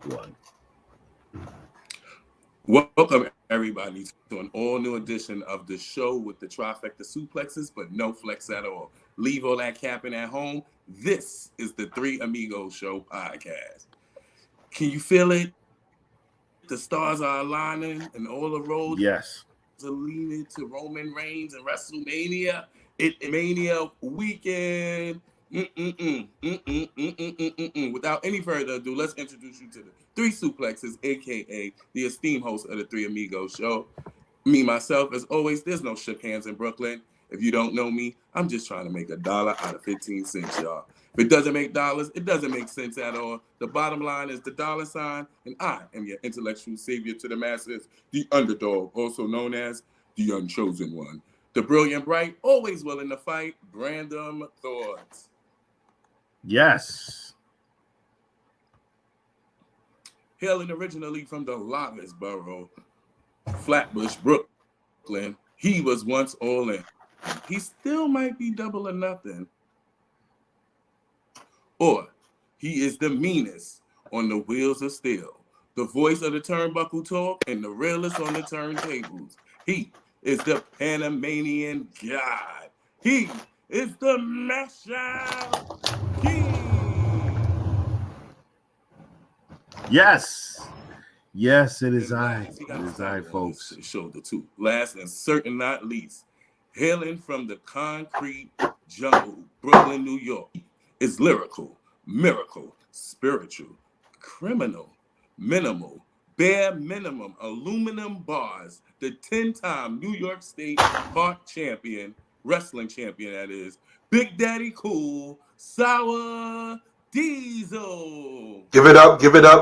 one. Welcome everybody to an all new edition of the show with the trifecta suplexes, but no flex at all. Leave all that capping at home. This is the Three Amigos Show podcast. Can you feel it? The stars are aligning and all the roads are leading to Yes. Roman Reigns and WrestleMania. It is Mania weekend. Without any further ado, let's introduce you to the Three Suplexes, aka the esteemed host of the Three Amigos Show. Me, myself, as always, there's no shook hands in Brooklyn. If you don't know me, I'm just trying to make $1 out of 15 cents, y'all. If it doesn't make dollars, it doesn't make sense at all. The bottom line is the dollar sign, and I am your intellectual savior to the masses, the underdog, also known as the unchosen one. The brilliant bright, always willing to fight, Brandom Thoughts. Yes. Hailing originally from the longest borough, Flatbush, Brooklyn, he was once all in. He still might be double or nothing. Or he is the meanest on the wheels of steel, the voice of the turnbuckle talk, and the realest on the turntables. He is the Panamanian God. He is the Mashup King. Yes. Yes, it is And I. last, he It got a is I, stallion on his folks. shoulder too. Last and certain not least, hailing from the concrete jungle, Brooklyn, New York, is lyrical, miracle, spiritual, criminal, minimal, bare minimum, aluminum bars, the 10-time New York State Park champion, wrestling champion that is, Big Daddy Cool, Sour Diesel. Give it up,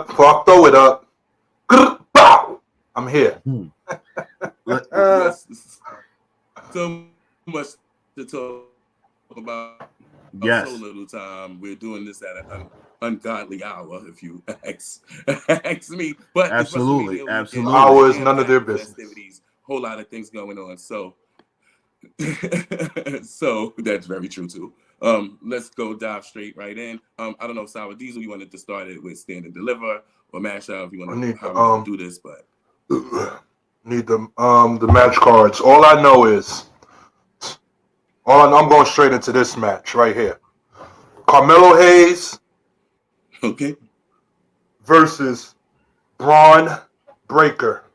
before I throw it up. Bow! I'm here. Hmm. Yes, so much to talk about so little time. We're doing this at Yes. an ungodly hour, if you ask me. But it's WrestleMania weekend. We got Absolutely. jam packed with Absolutely. Hours, none of festivities, their business. whole lot of things going on. So, so that's very true too. Let's go dive straight right in. I don't know, Sour Diesel, you wanted to start it with Stand and Deliver or Mash Out if you want I to, need however you want to do this, but the match cards. All I know is I'm going straight into this match right here. Carmelo Hayes okay. versus Braun Breaker.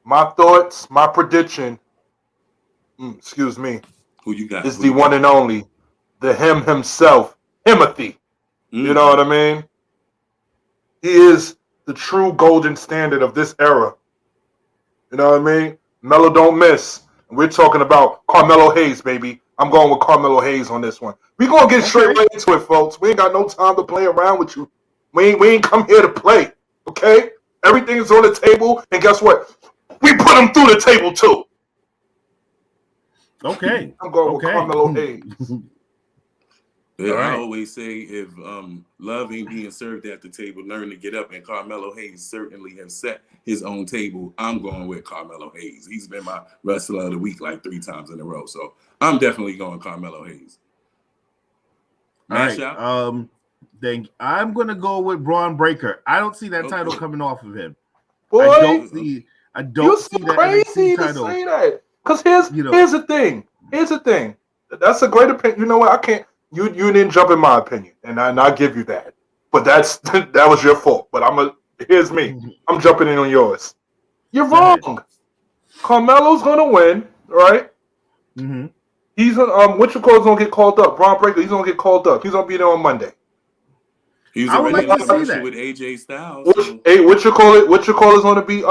My thoughts, my prediction, excuse me, Who you got? is Who the you one got? and only, the him himself, Timothy. You know Mm-hmm. what I mean? He is the true golden standard of this era. You know what I mean? Melo don't miss. We're talking about Carmelo Hayes, baby. I'm going with Carmelo Hayes on this one. We're going to get straight Okay. right into it, folks. We ain't got no time to play around with you. We ain't come here to play, okay? Everything is on the table, and guess what? We put them through the table, too. Okay. I'm going with Okay. Carmelo Hayes. Yeah, All I right. always say if love ain't being served at the table, learn to get up. And Carmelo Hayes certainly has set his own table. I'm going with Carmelo Hayes. He's been my wrestler of the week like 3 times in a row. So I'm definitely going Carmelo Hayes. All Mash right. out. Then I'm gonna go with Braun Breaker. I don't see that title Okay. coming off of him. I Boy, don't see. Okay. I you're don't so see the NXT crazy to title. say that. Because here's You know. here's the thing. Here's the thing. That's a great opinion. You know what? I can't. You didn't jump in my opinion, and I give you that. But that was your fault. But here's me. I'm jumping in on yours. You're Go ahead. wrong. Carmelo's gonna win, right? Mm-hmm. He's gonna what you call is gonna get called up. Braun Breaker. He's gonna get called up. He's gonna be there on Monday. He was I would already like in a to see commercial that. with AJ Styles. Which So hey, what you call it? What you call is gonna be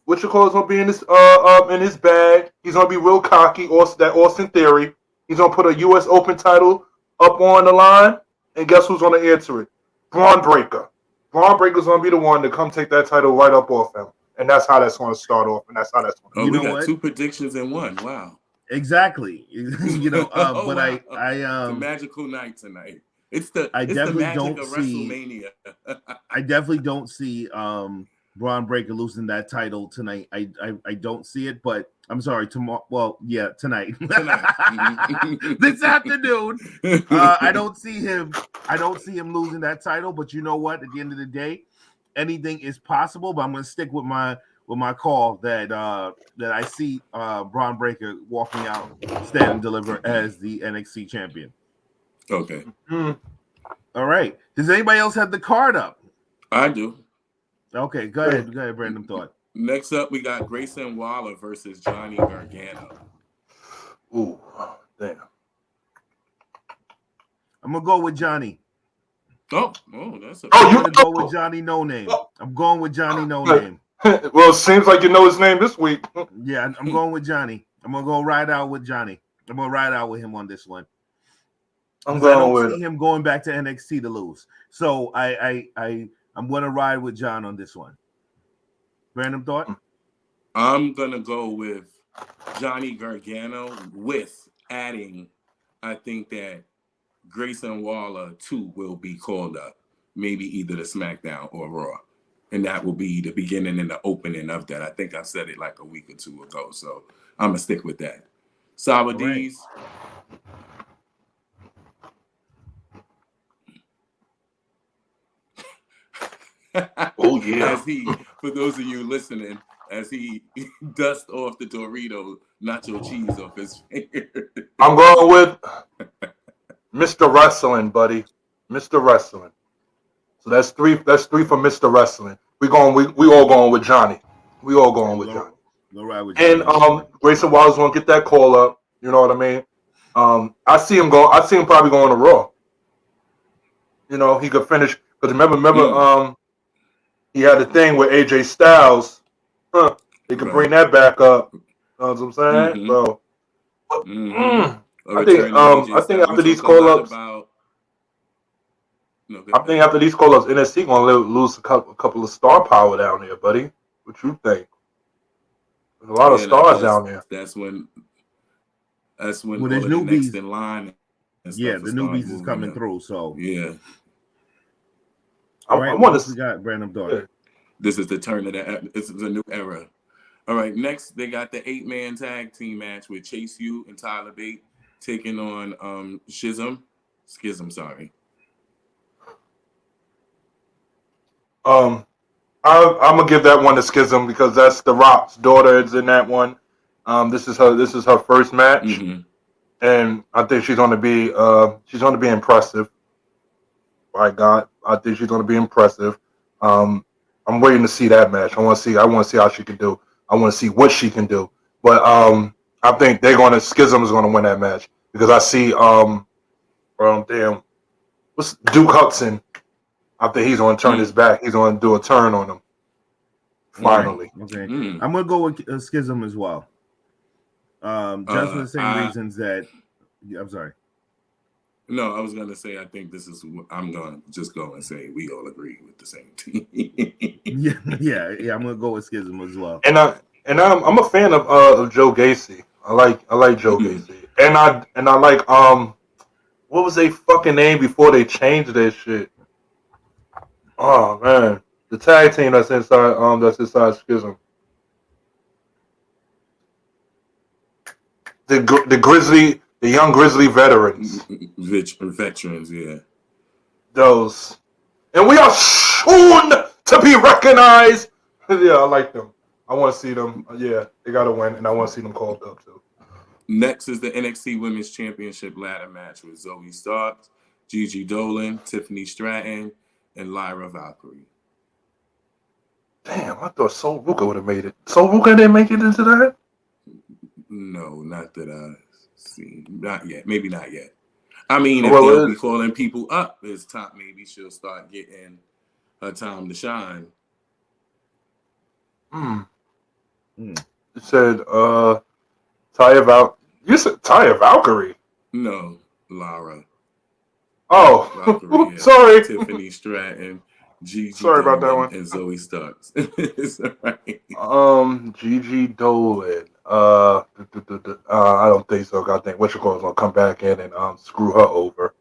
what you call is gonna be in his bag. He's gonna be real cocky. That Austin Theory. He's gonna put a U.S. Open title up on the line, and guess who's gonna answer it? Braun Breaker. Braun Breaker's gonna be the one to come take that title right up off him, and that's how that's gonna start off, and that's how that's gonna oh, You we know got what? two predictions in one. Wow. Exactly. Oh But wow. I It's a magical night tonight. It's the I it's the definitely magic don't of see. WrestleMania. I definitely don't see Braun Breaker losing that title tonight. I don't see it, but I'm sorry, tomorrow. Well, yeah, tonight. This afternoon. I don't see him. I don't see him losing that title. But you know what? At the end of the day, anything is possible. But I'm going to stick with my call that I see Braun Breaker walking out, stand and deliver as the NXT champion. Okay. All right. Does anybody else have the card up? I do. Okay, go ahead, Brandon Thought. Next up, we got Grayson Waller versus Johnny Gargano. Ooh, damn. I'm gonna go with Johnny. Oh, that's a. I'm gonna go with Johnny No Name. I'm going with Johnny No Name. Well, it seems like you know his name this week. Yeah, I'm going with Johnny. I'm gonna go ride out with Johnny. I'm gonna ride out with him on this one. I don't see him going back to NXT to lose. So I'm gonna ride with John on this one. Random thought? I'm gonna go with Johnny Gargano with adding, I think that Grayson Waller too will be called up, maybe either to SmackDown or Raw. And that will be the beginning and the opening of that. I think I said it like a week or two ago. So I'm gonna stick with that. Sour D's. Oh yeah. As he, for those of you listening, as he dusts off the Dorito nacho cheese off his finger. I'm going with Mr. Wrestling, buddy. Mr. Wrestling. So that's three. That's three for Mr. Wrestling. We all going with Johnny. We all going with Johnny. Go right with Johnny. And Grayson Waller's gonna get that call up. You know what I mean? I see him probably going to Raw. You know, he could finish because remember, he had a thing with AJ Styles. He could bring that back up. You know what I'm saying? So, I think after these call ups, after these call ups, NXT gonna lose a couple of star power down there, buddy. What you think? There's a lot of stars down there. That's when all there's of the next in line. Yeah, the newbies is coming through. So yeah. All right, what else we got, Brandon Thorpe? Yeah. This is the turn of this is a new era. All right, next they got the 8-man tag team match with Chase U and Tyler Bate taking on Schism. Sorry. I'm gonna give that one to Schism because that's The Rock's daughter is in that one. This is her first match, and I think she's gonna be impressive. By God, I think she's gonna be impressive. I'm waiting to see that match. I want to see how she can do. I want to see what she can do. But I think Schism is gonna win that match because I see what's Duke Hudson. I think he's gonna turn his back. He's gonna do a turn on him. Finally. Okay. I'm gonna go with Schism as well. Just for the same reasons that. I'm sorry. No, I was gonna say I think this is. I'm gonna just go and say we all agree with the same team. yeah. I'm gonna go with Schism as well. And I'm a fan of Joe Gacy. I like Joe Gacy. And I like what was their fucking name before they changed their shit? Oh man, the tag team that's inside Schism. The young Grizzly veterans. Veterans, yeah. Those. And we are soon to be recognized. Yeah, I like them. I want to see them. Yeah, they got to win, and I want to see them called up, too. Next is the NXT Women's Championship ladder match with Zoe Starks, Gigi Dolan, Tiffany Stratton, and Lyra Valkyrie. Damn, I thought Sol Ruka would have made it. Sol Ruka didn't make it into that? No, not that I've seen. Not yet. Maybe not yet. I mean, if they'll be calling people up as top, maybe she'll start getting her time to shine. You said You said Taya Valkyrie. No, Lara. Oh, Valkyrie, sorry. Tiffany Stratton, Gigi. Sorry about that one. And Zoe Starks. It's all right. Gigi Dolan. I don't think so. I think is gonna come back in and screw her over.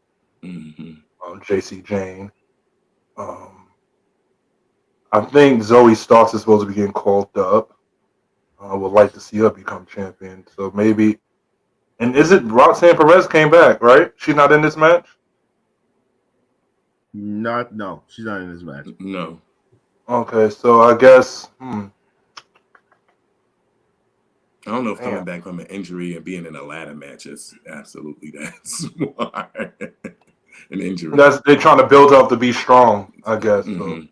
JC Jane. I think Zoe Starks is supposed to be getting called up. I would like to see her become champion. So maybe. And is it Roxanne Perez came back, right? She's not in this match? No, she's not in this match. No. Okay, so I guess. I don't know if coming back from an injury and being in a ladder match is absolutely that smart. An injury. They're trying to build up to be strong, I guess. So.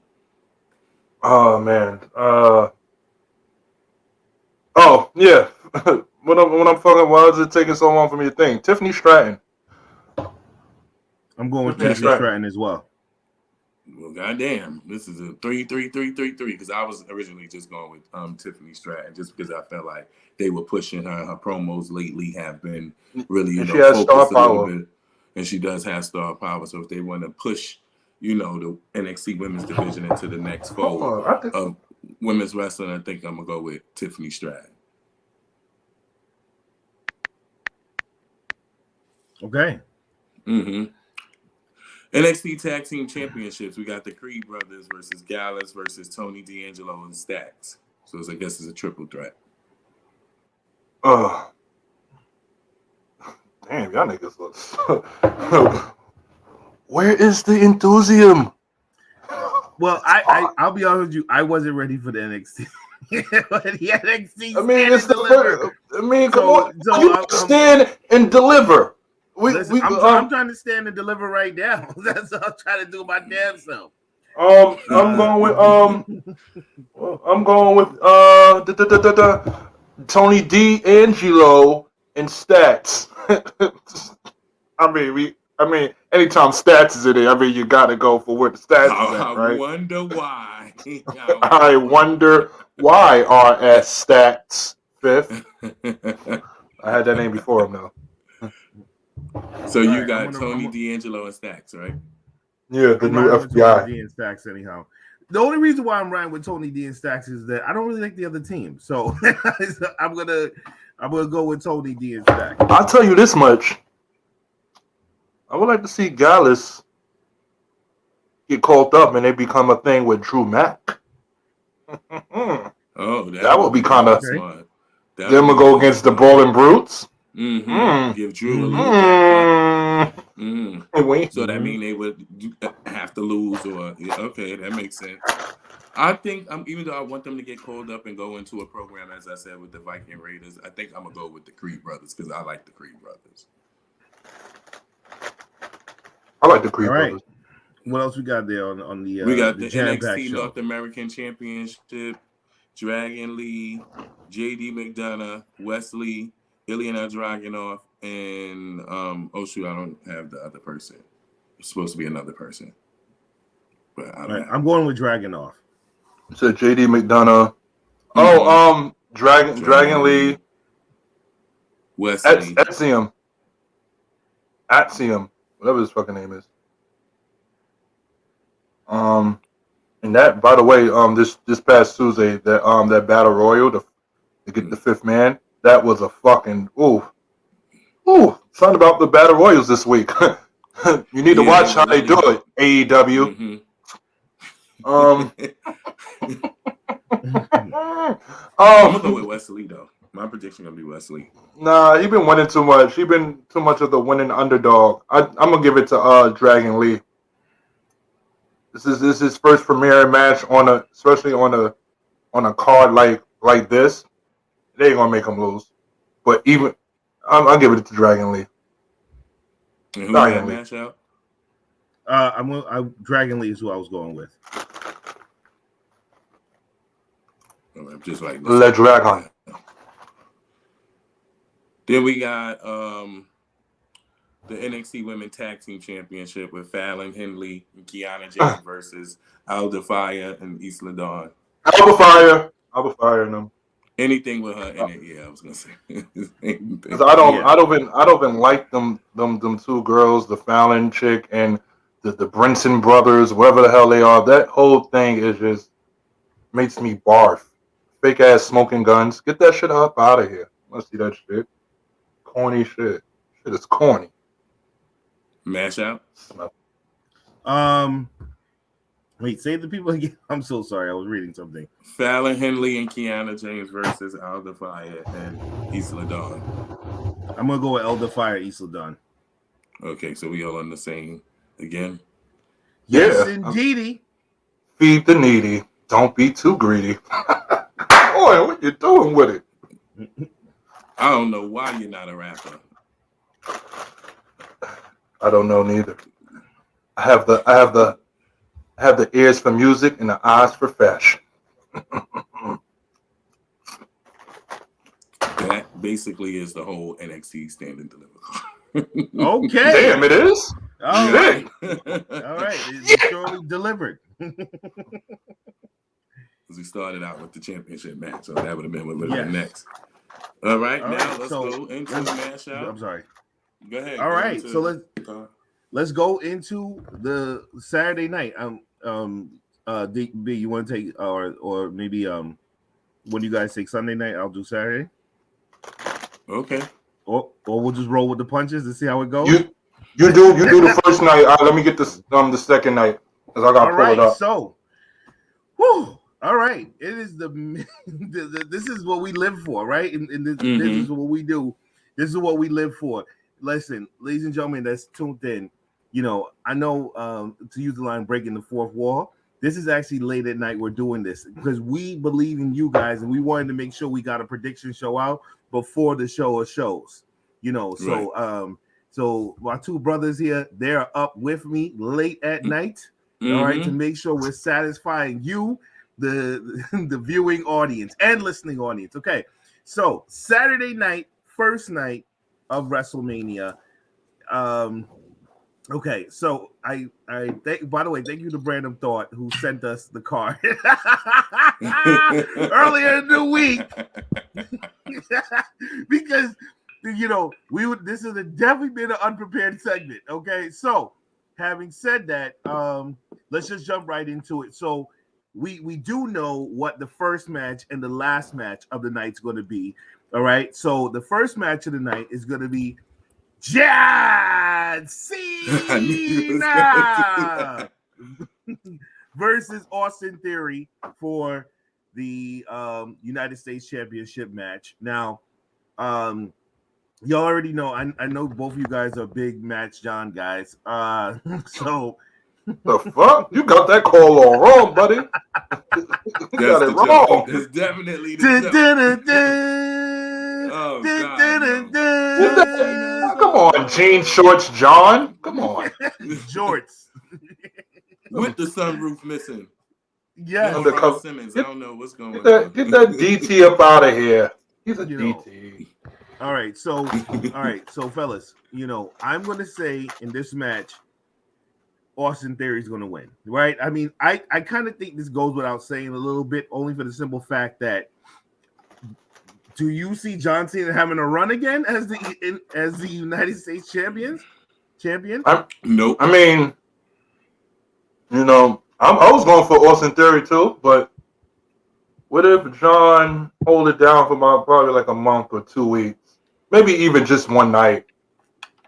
Oh man. Oh yeah. when I'm fucking, why is it taking so long for me to think? Tiffany Stratton. I'm going with Tiffany Stratton as well. Well, goddamn, this is a 3-3-3-3-3 because I was originally just going with Tiffany Stratton just because I felt like they were pushing her. Her promos lately have been really, focused a little bit, and she does have star power. So if they want to push, the NXT Women's Division into the next fold of women's wrestling, I think I'm gonna go with Tiffany Stratton. Okay. NXT Tag Team Championships. We got the Creed Brothers versus Gallus versus Tony D'Angelo and Stacks. So I guess it's a triple threat. Damn, y'all niggas look. Where is the enthusiasm? Well, I'll be honest with you. I wasn't ready for the NXT. The NXT. I mean, it's the first. I mean, come on. You stand and deliver. I'm trying to stand and deliver right now. That's what I'm trying to do my damn self. I'm going with Tony D'Angelo and Stats. I mean, anytime Stats is in it, you gotta go for where the Stats is at, right? I wonder why. I wonder why RS Stats fifth. I had that name before him though. So you got Tony D'Angelo and Stacks, right? Yeah, the new FBI. Tony D and Stacks, anyhow. The only reason why I'm riding with Tony D and Stacks is that I don't really like the other team, so I'm gonna go with Tony D and Stacks. I'll tell you this much: I would like to see Gallus get called up and they become a thing with Drew Mack. That would be kind of smart. Then we'll go against the Brawling Brutes. Give Drew a little So that means they would have to lose, or okay, that makes sense. I think even though I want them to get called up and go into a program, as I said, with the Viking Raiders, I think I'm gonna go with the Creed Brothers because I like the Creed Brothers. I like the Creed Brothers. What else we got there on the? We got the NXT North American Championship. Dragon Lee, JD McDonough, Wesley, Ilya Dragunov, and I don't have the other person. It's supposed to be another person. But I'm going with Dragunov. So JD McDonough. Dragon Lee. Wesley. Axiom. Whatever his fucking name is. And that, by the way, this past Tuesday, that battle royal to get the fifth man, that was a fucking something about the battle royals this week. You need to watch how they do it, AEW. I'm gonna go with Wesley though. My prediction gonna be Wesley. Nah, he been winning too much. He been too much of the winning underdog. I'm gonna give it to Dragon Lee. This is his first premiere match especially on a card like this. They ain't gonna make him lose. But even I'll give it to Dragon Lee. And who that match out? Dragon Lee is who I was going with. Just like Le Dragon. Then we got the NXT Women Tag Team Championship with Fallon Henley and Kiana James versus Alda Fire and Isla Dawn. Alba Fire and them. Anything with her in it, yeah, I was gonna say. I don't even like them two girls, the Fallon chick and the Brinson brothers, whatever the hell they are. That whole thing is just makes me barf. Fake ass smoking guns. Get that shit up out of here. Let's see that shit. Corny shit. Shit is corny. Mash out. Wait, say the people again. I'm so sorry. I was reading something. Fallon Henley and Kiana James versus Alda Fire and Isla Dawn. I'm gonna go with Elder Fire, Isla Dawn. Okay, so we all on the same again. Yes, Yeah. indeedy. Feed the needy. Don't be too greedy. Boy, what you doing with it? I don't know why you're not a rapper. I don't know neither. I have the ears for music and the eyes for fashion. That basically is the whole NXT Stand and Deliver. Okay. Damn, it is. All Shit. right. All right. It's surely delivered. We started out with the championship match, so that would have been what would have been Yes. next. All right, All now right, let's so go into the match out. I'm sorry. Go ahead. All go right, into, so let's go into the Saturday night. B, you want to take or maybe when you guys take Sunday night, I'll do Saturday. Okay. Or we'll just roll with the punches and see how it goes. You do the first night. Let me get this the second night because I gotta pull it up. So, whew, all right. It is this is what we live for, right? And this is what we do. This is what we live for. Listen, ladies and gentlemen, that's tuned in. You know, I know to use the line breaking the fourth wall. This is actually late at night. We're doing this because we believe in you guys, and we wanted to make sure we got a prediction show out before the show or shows. You know, so right. So my two brothers here, they're up with me late at night. All right, to make sure we're satisfying you, the viewing audience and listening audience. Okay, so Saturday night, first night of WrestleMania. Okay, so I by the way, thank you to Brandon Thought who sent us the card earlier in the week because you know this is definitely been an unprepared segment. Okay, so having said that, let's just jump right into it. So we do know what the first match and the last match of the night's going to be. All right, so the first match of the night is going to be John Cena versus Austin Theory for the United States Championship match. Now, you already know. I know both of you guys are big Match John guys. So the fuck you got that call all wrong, buddy. You got it wrong. That's definitely the Oh, God, no. Come on, jean shorts, John. Come on. Jorts. With the sunroof missing. Yeah. Simmons. I don't know what's going on. Get that DT up out of here. He's a DT. All right, so fellas, you know, I'm gonna say in this match, Austin Theory is gonna win, right? I mean, I kind of think this goes without saying a little bit, only for the simple fact that do you see John Cena having a run again as the United States champion? Nope. I mean, you know, I was going for Austin Theory too, but what if John hold it down for probably like a month or 2 weeks, maybe even just one night?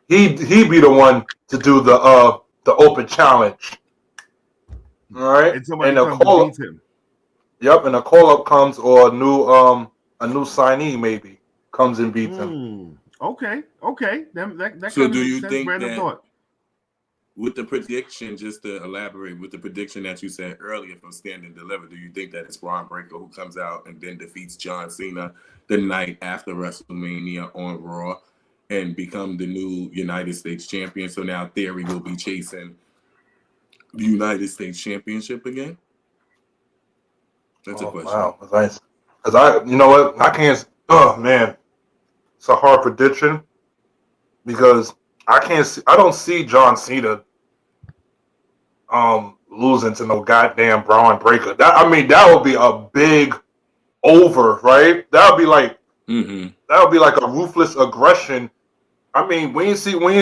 He'd be the one to do the open challenge. All right, and somebody comes to beat him. Yep, and a call up comes or a new signee maybe comes and beats him. Okay. That so kind do of you makes think sense. that thought. With the prediction, just to elaborate, with the prediction that you said earlier from Stand and Deliver, do you think that it's Braun Breaker who comes out and then defeats John Cena the night after WrestleMania on Raw and become the new United States champion? So now Theory will be chasing the United States Championship again? That's a question. Wow, because you know what, I can't. Oh man, it's a hard prediction because I don't see John Cena losing to no goddamn Braun Breaker. That would be a big over, right? That would be like a ruthless aggression. I mean, we ain't see Angle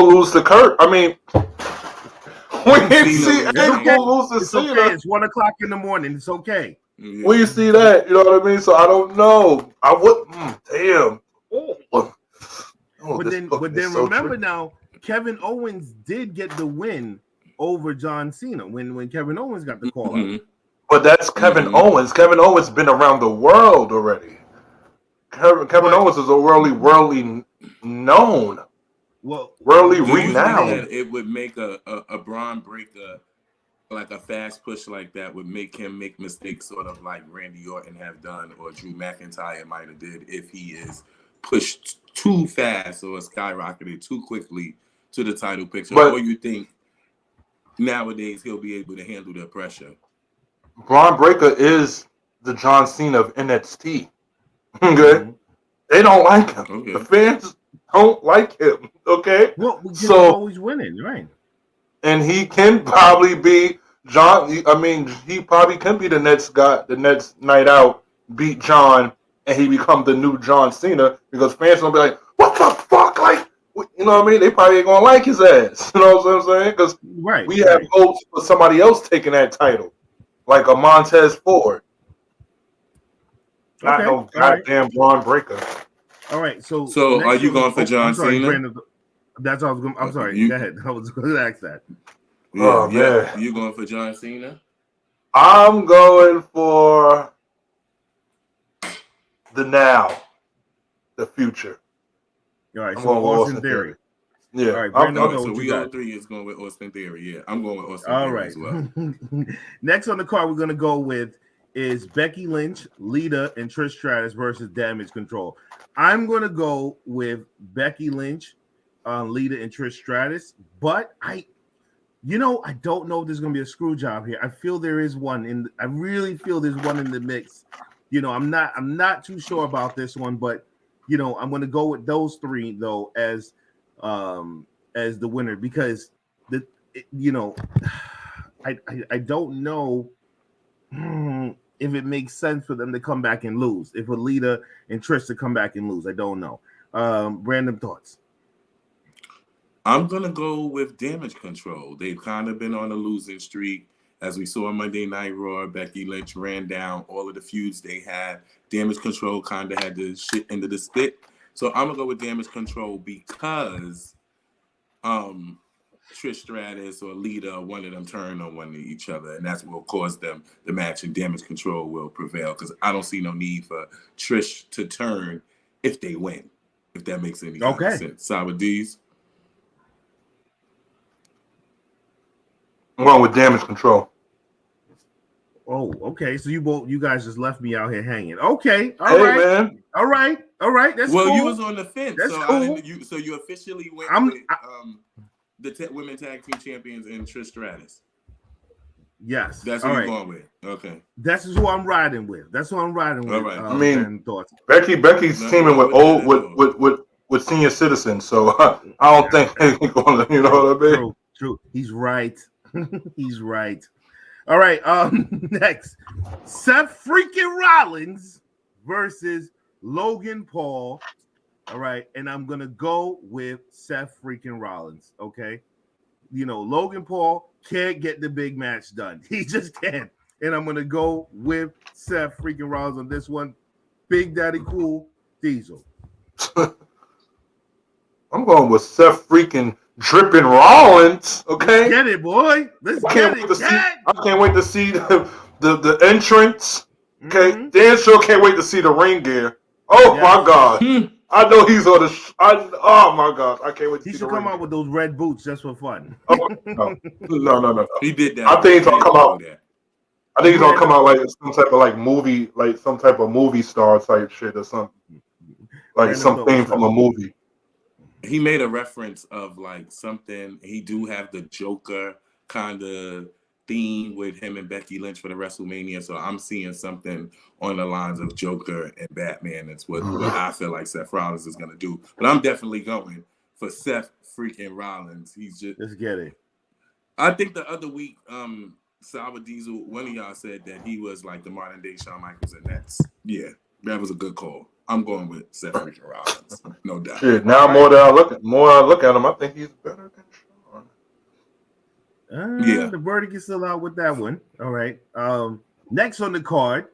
lose to Kurt. I mean, we ain't see Angle lose to Cena. Okay. It's 1:00 in the morning. It's okay. Yeah. We see that, you know what I mean? So I don't know. I would damn. But then remember now, Kevin Owens did get the win over John Cena when Kevin Owens got the call up. But that's Kevin Owens. Kevin Owens been around the world already. Kevin Owens is a worldly known. Well, worldly Do you think renowned. that it would make a Braun Breaker, like a fast push like that, would make him make mistakes sort of like Randy Orton have done or Drew McIntyre might have did if he is pushed too fast or skyrocketed too quickly to the title picture? Or you think nowadays he'll be able to handle the pressure? Braun Breaker is the John Cena of NXT. Okay? They don't like him. Okay. The fans don't like him. Okay? Well, because So- he's always winning, right? And he can probably be he probably can be the next guy, the next night out, beat John, and he become the new John Cena because fans gonna be like, "What the fuck?" Like, you know what I mean? They probably ain't gonna like his ass. You know what I'm saying? Because we have hopes for somebody else taking that title, like a Montez Ford. Not no goddamn Braun Breaker. All right, so are you going for John Cena? Brandon, that's all I was going. I'm sorry. Go ahead. I was going to ask that. Yeah, man. You going for John Cena? I'm going for the future. All right, I'm so going with Austin Theory. Yeah. All right, Brandon, so we all three is going with Austin Theory. Yeah, I'm going with Austin all Theory right. as well. Next on the card, we're going to go with is Becky Lynch, Lita, and Trish Stratus versus Damage Control. I'm going to go with Becky Lynch, Lita, and Trish Stratus, but I don't know if there's going to be a screw job here. I feel there is one I really feel there's one in the mix. I'm not too sure about this one, but I'm going to go with those three though as the winner because I don't know if it makes sense for them to come back and lose. If Alita and Trish to come back and lose, I don't know. Random thoughts. I'm gonna go with Damage Control. They've kind of been on a losing streak. As we saw Monday Night Raw, Becky Lynch ran down all of the feuds they had. Damage Control kind of had the shit into the stick. So I'm gonna go with Damage Control because Trish Stratus or Lita, one of them turn on one of each other, and that's what will cause them the match, and Damage Control will prevail. Because I don't see no need for Trish to turn if they win. If that makes any kind of sense. Sour D's. I'm going with Damage Control. Oh, okay. So you guys just left me out here hanging. Okay, all right, man. All right. That's cool. You was on the fence. That's so cool. You officially went with the women tag team champions and Trish Stratus. Yes. That's who you're going with. Okay. That's who I'm riding with. All right. I mean, Becky's teaming with senior citizens, so I don't think they're going to, you know what I mean? True. He's right. He's right. All right. Next, Seth freaking Rollins versus Logan Paul. All right, and I'm gonna go with Seth freaking Rollins. Okay, Logan Paul can't get the big match done. He just can't. And I'm gonna go with Seth freaking Rollins on this one. Big Daddy Cool Diesel. I'm going with Seth freaking Dripping Rollins. Okay, get it, boy. Let's get it. I can't wait to see the entrance. Okay, Dan sure can't wait to see the ring gear. Oh my God. I know he's on the. Oh my God! I can't wait. He should come out with those red boots just for fun. Oh, no. He did that. I think he's gonna come out. I think he's gonna come out like some type of movie, like some type of movie star type shit or something, like something from a movie. He made a reference of something. He do have the Joker kind of theme with him and Becky Lynch for the WrestleMania. So I'm seeing something on the lines of Joker and Batman. That's what I feel like Seth Rollins is going to do. But I'm definitely going for Seth freaking Rollins. He's just... Let's get it. I think the other week, Sour Diesel, one of y'all said that he was like the modern day Shawn Michaels, and that was a good call. I'm going with Seth freaking Rollins, no doubt. Shit, now more I look at him, I think he's better than Shawn. The verdict is still out with that one. All right. Next on the card,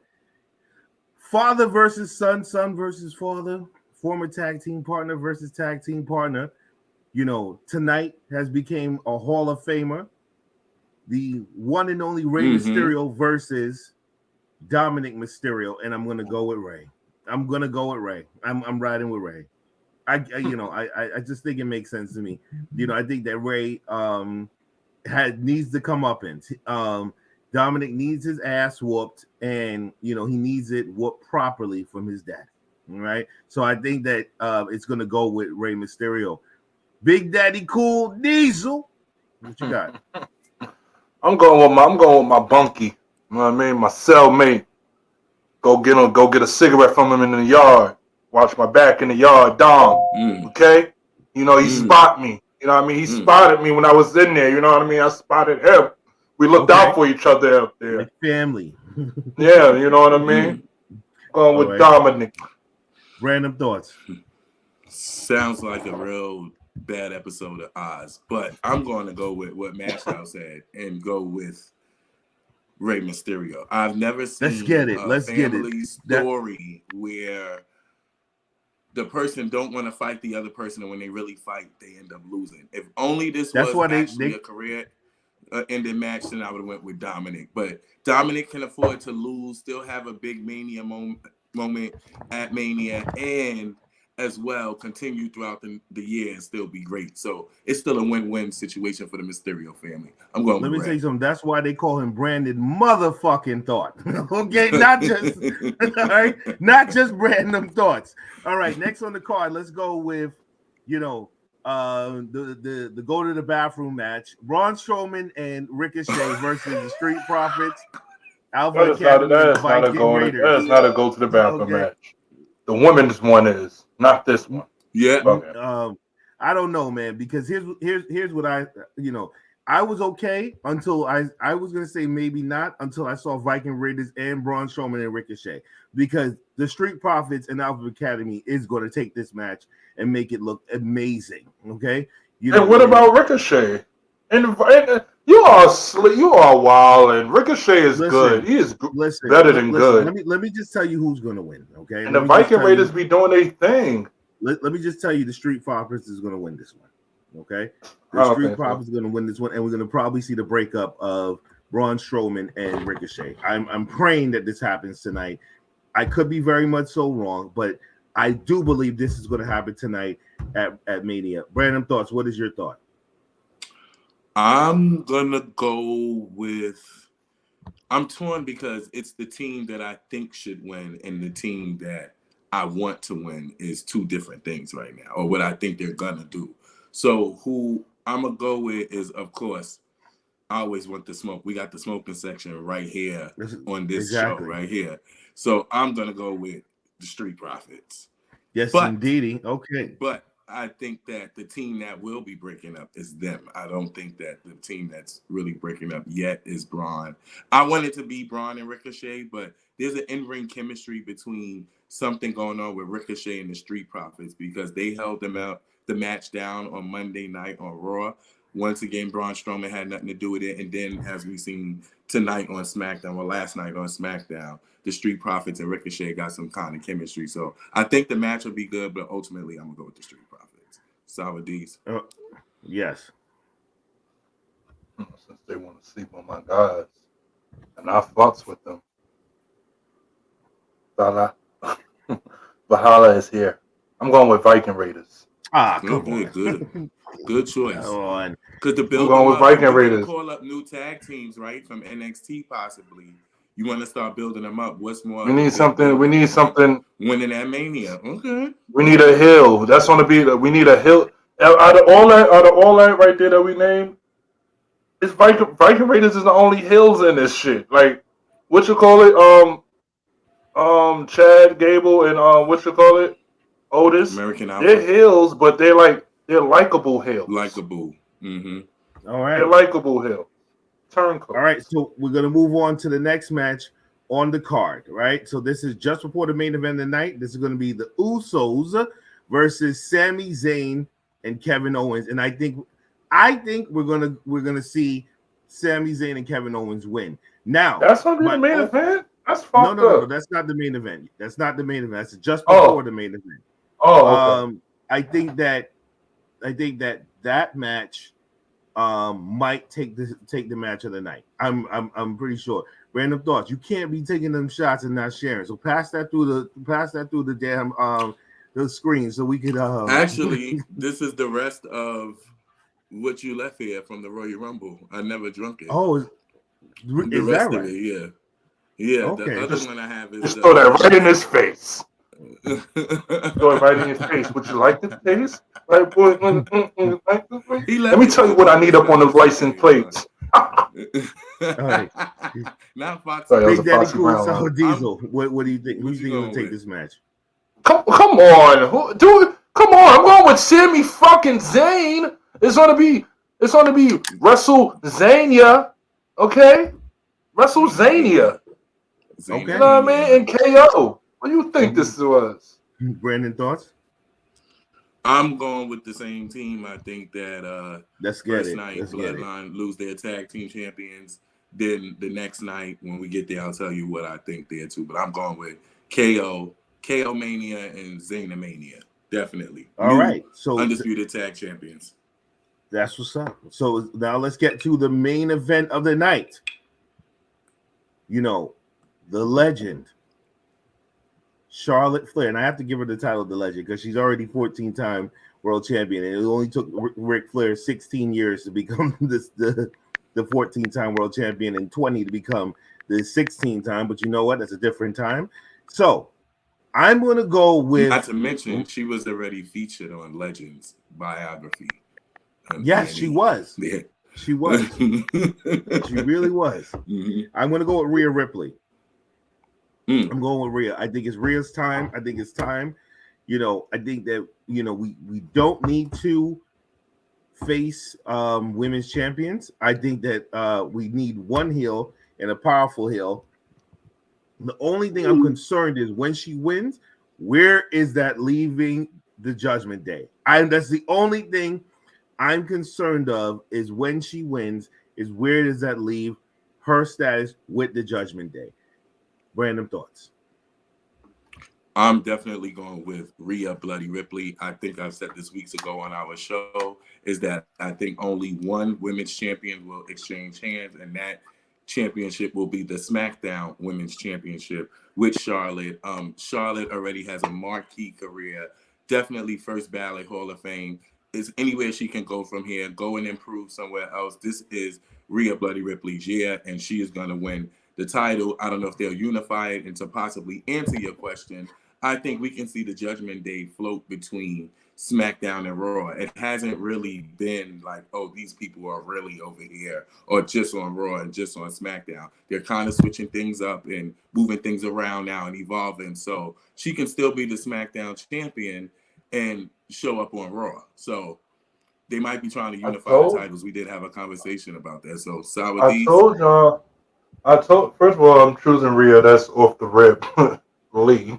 father versus son, son versus father, former tag team partner versus tag team partner. Tonight has became a Hall of Famer. the one and only Rey Mysterio versus Dominic Mysterio, and I'm gonna go with Rey. I'm riding with Rey. I just think it makes sense to me. I think that Rey needs to come up in. Dominic needs his ass whooped, and he needs it whooped properly from his dad. All right, so I think that it's gonna go with Rey Mysterio. Big Daddy Cool Diesel, what you got? I'm going with my bunkie. You know what I mean? My cellmate. Go get a cigarette from him in the yard. Watch my back in the yard, Dom. Okay? He spot me. You know what I mean? He spotted me when I was in there. You know what I mean? I spotted him. We looked out for each other up there. Like family. Yeah, you know what I mean? Going with Dominic. Random thoughts. Sounds like a real bad episode of Oz, but I'm going to go with what Mashdow said and go with Rey Mysterio. I've never seen a family story where the person don't want to fight the other person, and when they really fight, they end up losing. If only this was actually a career-ending match, then I would have went with Dominic. But Dominic can afford to lose, still have a big Mania moment at Mania, and as well continue throughout the year and still be great. So it's still a win-win situation for the Mysterio family. I'm going. Let me tell you something. That's why they call him Brandon motherfucking Thought. Okay, not just all right, not just random thoughts. All right, next on the card, let's go with the go to the bathroom match. Braun Strowman and Ricochet versus the Street Profits. That is not a go to the bathroom match. The women's one is, not this one. Yeah. Okay. I don't know, man, because here's what I was okay until I was gonna say maybe not until I saw Viking Raiders and Braun Strowman and Ricochet, because the Street Profits and Alpha Academy is going to take this match and make it look amazing. Okay. And what about Ricochet? And you are wild, and Ricochet is good. He is better than good. Let me just tell you who's going to win, okay? And the Viking Raiders be doing their thing. Let me just tell you, the Street Profits is going to win this one, okay? The Street Profits is going to win this one, and we're going to probably see the breakup of Braun Strowman and Ricochet. I'm praying that this happens tonight. I could be very much so wrong, but I do believe this is going to happen tonight at Mania. Brandon, thoughts? What is your thought? I'm gonna go with. I'm torn because it's the team that I think should win, and the team that I want to win is two different things right now, or what I think they're gonna do. So who I'm gonna go with is, of course, I always want the smoke. We got the smoking section right here on this show right here. So I'm gonna go with the Street Profits. Yes, indeed. Okay, but I think that the team that will be breaking up is them. I don't think that the team that's really breaking up yet is Braun. I want it to be Braun and Ricochet, but there's an in-ring chemistry between something going on with Ricochet and the Street Profits, because they held the match down on Monday night on Raw. Once again, Braun Strowman had nothing to do with it. And then, as we've seen tonight on SmackDown, or last night on SmackDown, the Street Profits and Ricochet got some kind of chemistry. So I think the match will be good, but ultimately I'm going to go with the Street Profits. Sour D's. Yes. Since they want to sleep on my guys, and I fucks with them. Valhalla is here. I'm going with Viking Raiders. Good choice. Because the building going with Viking Raiders. Call up new tag teams, right, from NXT possibly. You want to start building them up. What's more? We need something. Winning that Mania. Okay. We need a hill. That's going to be. We need a hill. Out of all that right there that we named, it's Viking Raiders is the only hills in this shit. Like, what you call it? Chad Gable and Otis. American Alpha. They're hills, but they're likable hills. Likeable. Mm-hmm. All right. They're likable hills. Turncoats. All right, so we're gonna move on to the next match on the card. Right. So this is just before the main event of the night. This is gonna be the Usos versus Sami Zayn and Kevin Owens, and I think we're gonna see Sami Zayn and Kevin Owens win. Now that's gonna be the main event. That's fucked up. No, that's not the main event. That's not the main event. That's just before the main event. Oh, okay. I think that match might take the match of the night. I'm pretty sure. Random thoughts. You can't be taking them shots and not sharing. So pass that through the damn the screen so we could Actually, this is the rest of what you left here from the Royal Rumble. I never drunk it. Oh, The is rest that of right? it, yeah. Yeah, Okay. the other one I have is Just throw that right in his face. the Throw it right in his face. Would you like the taste? Right, boy. He Let left me it tell in you the what I corner need up on still. those It's license okay. plates. All right. Not Foxy. Sorry, that was Big a Daddy Foxy Cool Brown Sour line. Diesel. What do you think? Who What you you think is going gonna take with? this match? Come on. Do it. Come on. I'm going with Sami fucking Zayn. It's gonna be WrestleZania. Okay? WrestleZania. Zane You Okay. know what I mean? Mania. And KO. What do you think this was? Brandon, thoughts? I'm going with the same team. I think that Let's get first it. night Let's get it. Bloodline lose their tag team champions. Then the next night when we get there, I'll tell you what I think there too. But I'm going with KO Mania, and Zane Mania. Definitely. All New right. So undisputed tag champions. that's what's up. So now let's get to the main event of the night. You know, the legend, Charlotte Flair. And I have to give her the title of the legend because she's already 14-time world champion. And it only took Ric Flair 16 years to become the 14-time world champion and 20 to become the 16-time. But you know what? That's a different time. So I'm going to go with. Not to mention, she was already featured on Legends biography. Yes, she was. Yeah. She was. She really was. Mm-hmm. I'm going to go with Rhea Ripley. Mm. I'm going with Rhea. I think it's Rhea's time. I think it's time. You know, I think that, you know, we don't need to face women's champions. I think that we need one heel and a powerful heel. The only thing I'm concerned is when she wins, where is that leaving the Judgment Day? That's the only thing I'm concerned of is when she wins, is where does that leave her status with the Judgment Day? Random thoughts. I'm definitely going with Rhea Bloody Ripley. I think I've said this weeks ago on our show is that I think only one women's champion will exchange hands, and that championship will be the SmackDown Women's Championship with Charlotte. Charlotte already has a marquee career, definitely first ballot Hall of Fame. Is anywhere she can go from here, go and improve somewhere else. This is Rhea Bloody Ripley's year, and she is going to win the title. I don't know if they'll unify it. And to possibly answer your question, I think we can see the Judgment Day float between SmackDown and Raw. It hasn't really been like, oh, these people are really over here or just on Raw and just on SmackDown. They're kind of switching things up and moving things around now and evolving. So she can still be the SmackDown champion and show up on Raw. So they might be trying to unify the titles. We did have a conversation about that. So Sour I D's. told y'all. First of all, I'm choosing Rhea. That's off the rip. Lee.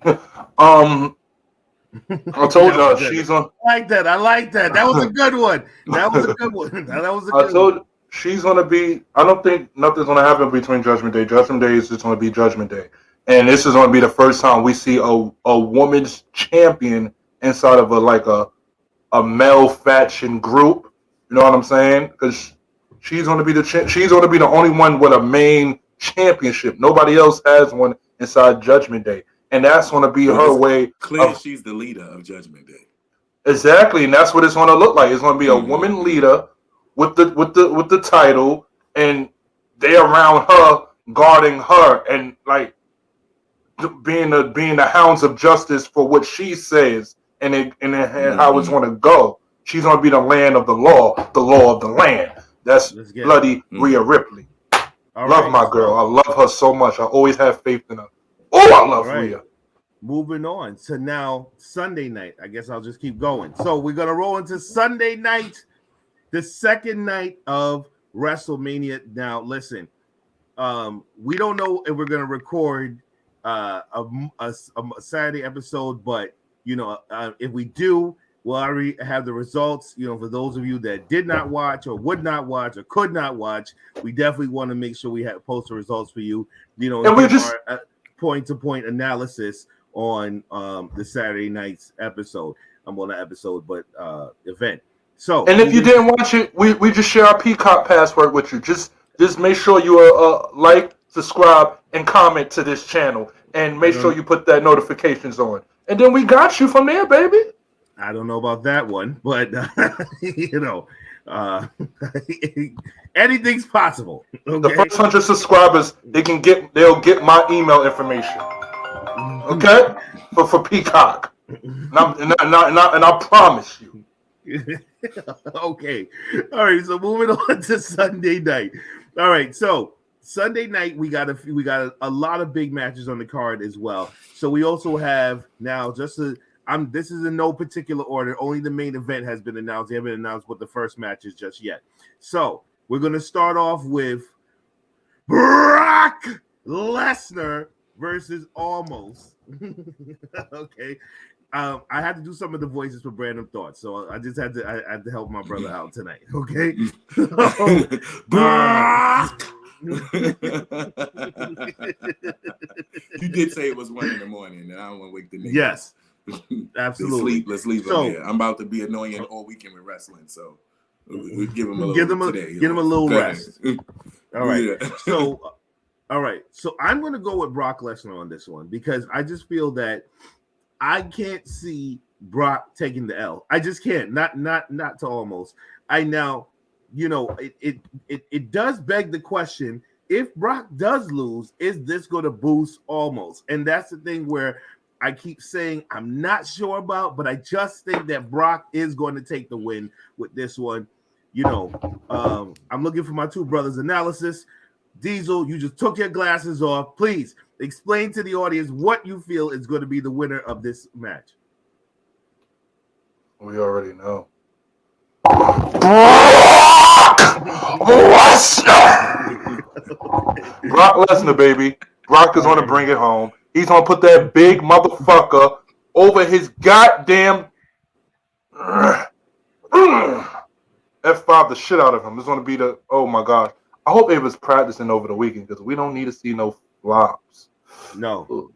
I told y'all she's on. I like that. That was a good one. That was a good one. I told she's gonna be. I don't think nothing's gonna happen between Judgment Day. Judgment Day is just gonna be Judgment Day, and this is gonna be the first time we see a woman's champion inside of a male faction group. You know what I'm saying? Because she's gonna be she's gonna be the only one with a main championship. Nobody else has one inside Judgment Day, and that's gonna be Well, her it's way clear of she's the leader of Judgment Day. exactly, and that's what it's gonna look like. It's gonna be a woman leader with the title, and they around her guarding her and like being the hounds of justice for what she says and how it's gonna go. She's gonna be the land of the law of the land. That's bloody Rhea Ripley. Love my girl. I love her so much. I always have faith in her. Oh, I love Rhea. Moving on to now Sunday night. I guess I'll just keep going. So we're gonna roll into Sunday night, the second night of WrestleMania. Now, listen, we don't know if we're gonna record a Saturday episode, but you know, if we do, we'll already have the results. You know, for those of you that did not watch or would not watch or could not watch, we definitely want to make sure we have post the results for you. You know, and give our point-to-point analysis on the Saturday night's episode. I'm on the episode, but event. So, and if you didn't watch it, we just share our Peacock password with you. Just make sure you like, subscribe, and comment to this channel, and make sure you put that notifications on. And then we got you from there, baby. I don't know about that one, but you know, anything's possible. Okay? The first 100 subscribers, they'll get my email information. Okay, for Peacock, and I promise you. Okay, all right. So moving on to Sunday night. All right, so Sunday night we got a lot of big matches on the card as well. So we also have now this is in no particular order. Only the main event has been announced. They haven't announced what the first match is just yet. So we're gonna start off with Brock Lesnar versus Almost. Okay. I had to do some of the voices for Random Thoughts, so I just had to help my brother out tonight. Okay. You did say it was 1 a.m, and I don't want to wake the nigga. Yes, absolutely. Let's leave him here. I'm about to be annoying all weekend with wrestling, so we'll give him a little rest. All right. Yeah. So, all right. So I'm going to go with Brock Lesnar on this one because I just feel that I can't see Brock taking the L. I just can't. Not to Almost. I now, you know, it does beg the question: if Brock does lose, is this going to boost Almost? And that's the thing where I keep saying I'm not sure about, but I just think that Brock is going to take the win with this one. You know, I'm looking for my two brothers' analysis. Diesel, you just took your glasses off. Please explain to the audience what you feel is going to be the winner of this match. We already know. Brock Lesnar! Brock Lesnar, baby. Brock is going to bring it home. He's going to put that big motherfucker over his goddamn F5 the shit out of him. It's going to be oh my gosh. I hope they was practicing over the weekend because we don't need to see no flops. No.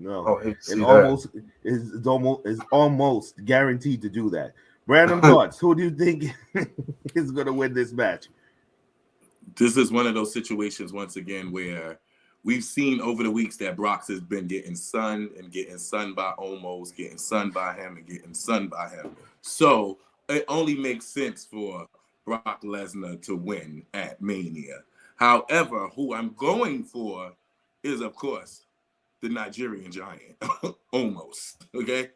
It's almost guaranteed to do that. Random thoughts. Who do you think is going to win this match? This is one of those situations once again where we've seen over the weeks that Brock has been getting sunned by Almost, getting sunned by him, and getting sunned by him. So it only makes sense for Brock Lesnar to win at Mania. However, who I'm going for is, of course, the Nigerian Giant, Almost. Okay.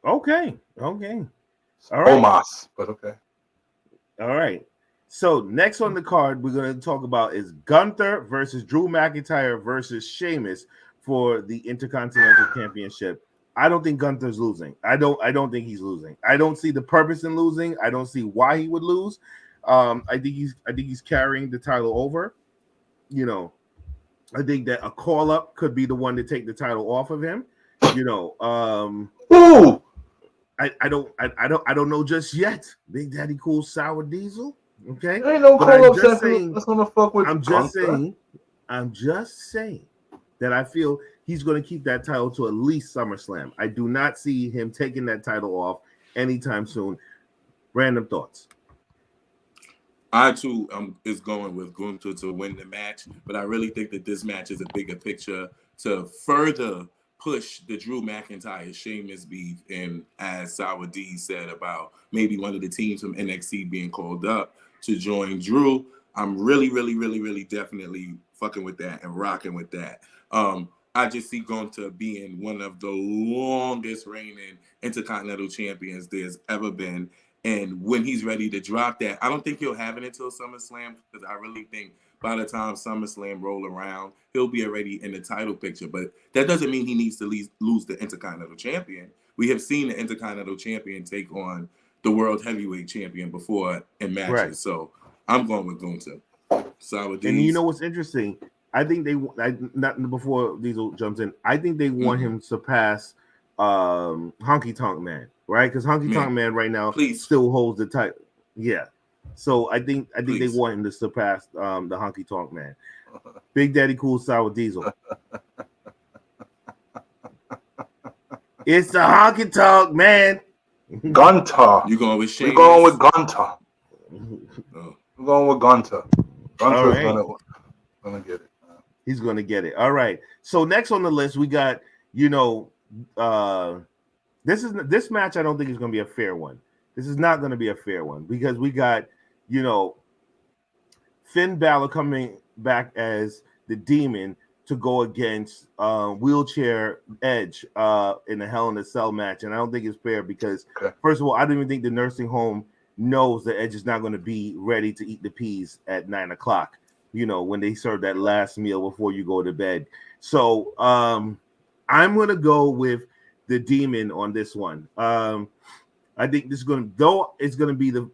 All right. Almost, but okay. All right. So next on the card, we're going to talk about is Gunther versus Drew McIntyre versus Sheamus for the Intercontinental Championship. I don't think Gunther's losing. I don't think he's losing. I don't see the purpose in losing. I don't see why he would lose. I think he's carrying the title over. You know, I think that a call up could be the one to take the title off of him. You know, Ooh! I don't know just yet. Big Daddy Cool Sour Diesel. Okay. There ain't no call up that's gonna fuck with. I'm just saying that I feel he's going to keep that title to at least SummerSlam. I do not see him taking that title off anytime soon. Random thoughts. I too is going with Gunther to win the match, but I really think that this match is a bigger picture to further push the Drew McIntyre Sheamus beef, and as Sour D said about maybe one of the teams from NXT being called up to join Drew. I'm really definitely fucking with that and rocking with that. I just see Gunther being one of the longest reigning Intercontinental champions there's ever been. And when he's ready to drop that, I don't think he'll have it until SummerSlam, because I really think by the time SummerSlam roll around, he'll be already in the title picture. But that doesn't mean he needs to lose the Intercontinental champion. We have seen the Intercontinental champion take on the World Heavyweight champion before in matches. Right. So I'm going with Gunther. And you know what's interesting? I think not before Diesel jumps in, I think they want him to surpass Honky Tonk Man, right? Because Honky Tonk Man right now still holds the title. Yeah. So I think they want him to surpass the Honky Tonk Man. Big Daddy Cool Sour Diesel. It's the Honky Tonk Man. Gunter. You going with Sheamus? We're going with Gunter. Oh. We're going with Gunter. Gunter's right. gonna get it. He's gonna get it. All right. So next on the list, we got this match. I don't think is gonna be a fair one. This is not gonna be a fair one because we got Finn Balor coming back as the Demon to go against Wheelchair Edge in a Hell in a Cell match, and I don't think it's fair because first of all, I don't even think the nursing home knows that Edge is not going to be ready to eat the peas at 9:00. When they serve that last meal before you go to bed. So I'm going to go with the Demon on this one. I think this is going to be the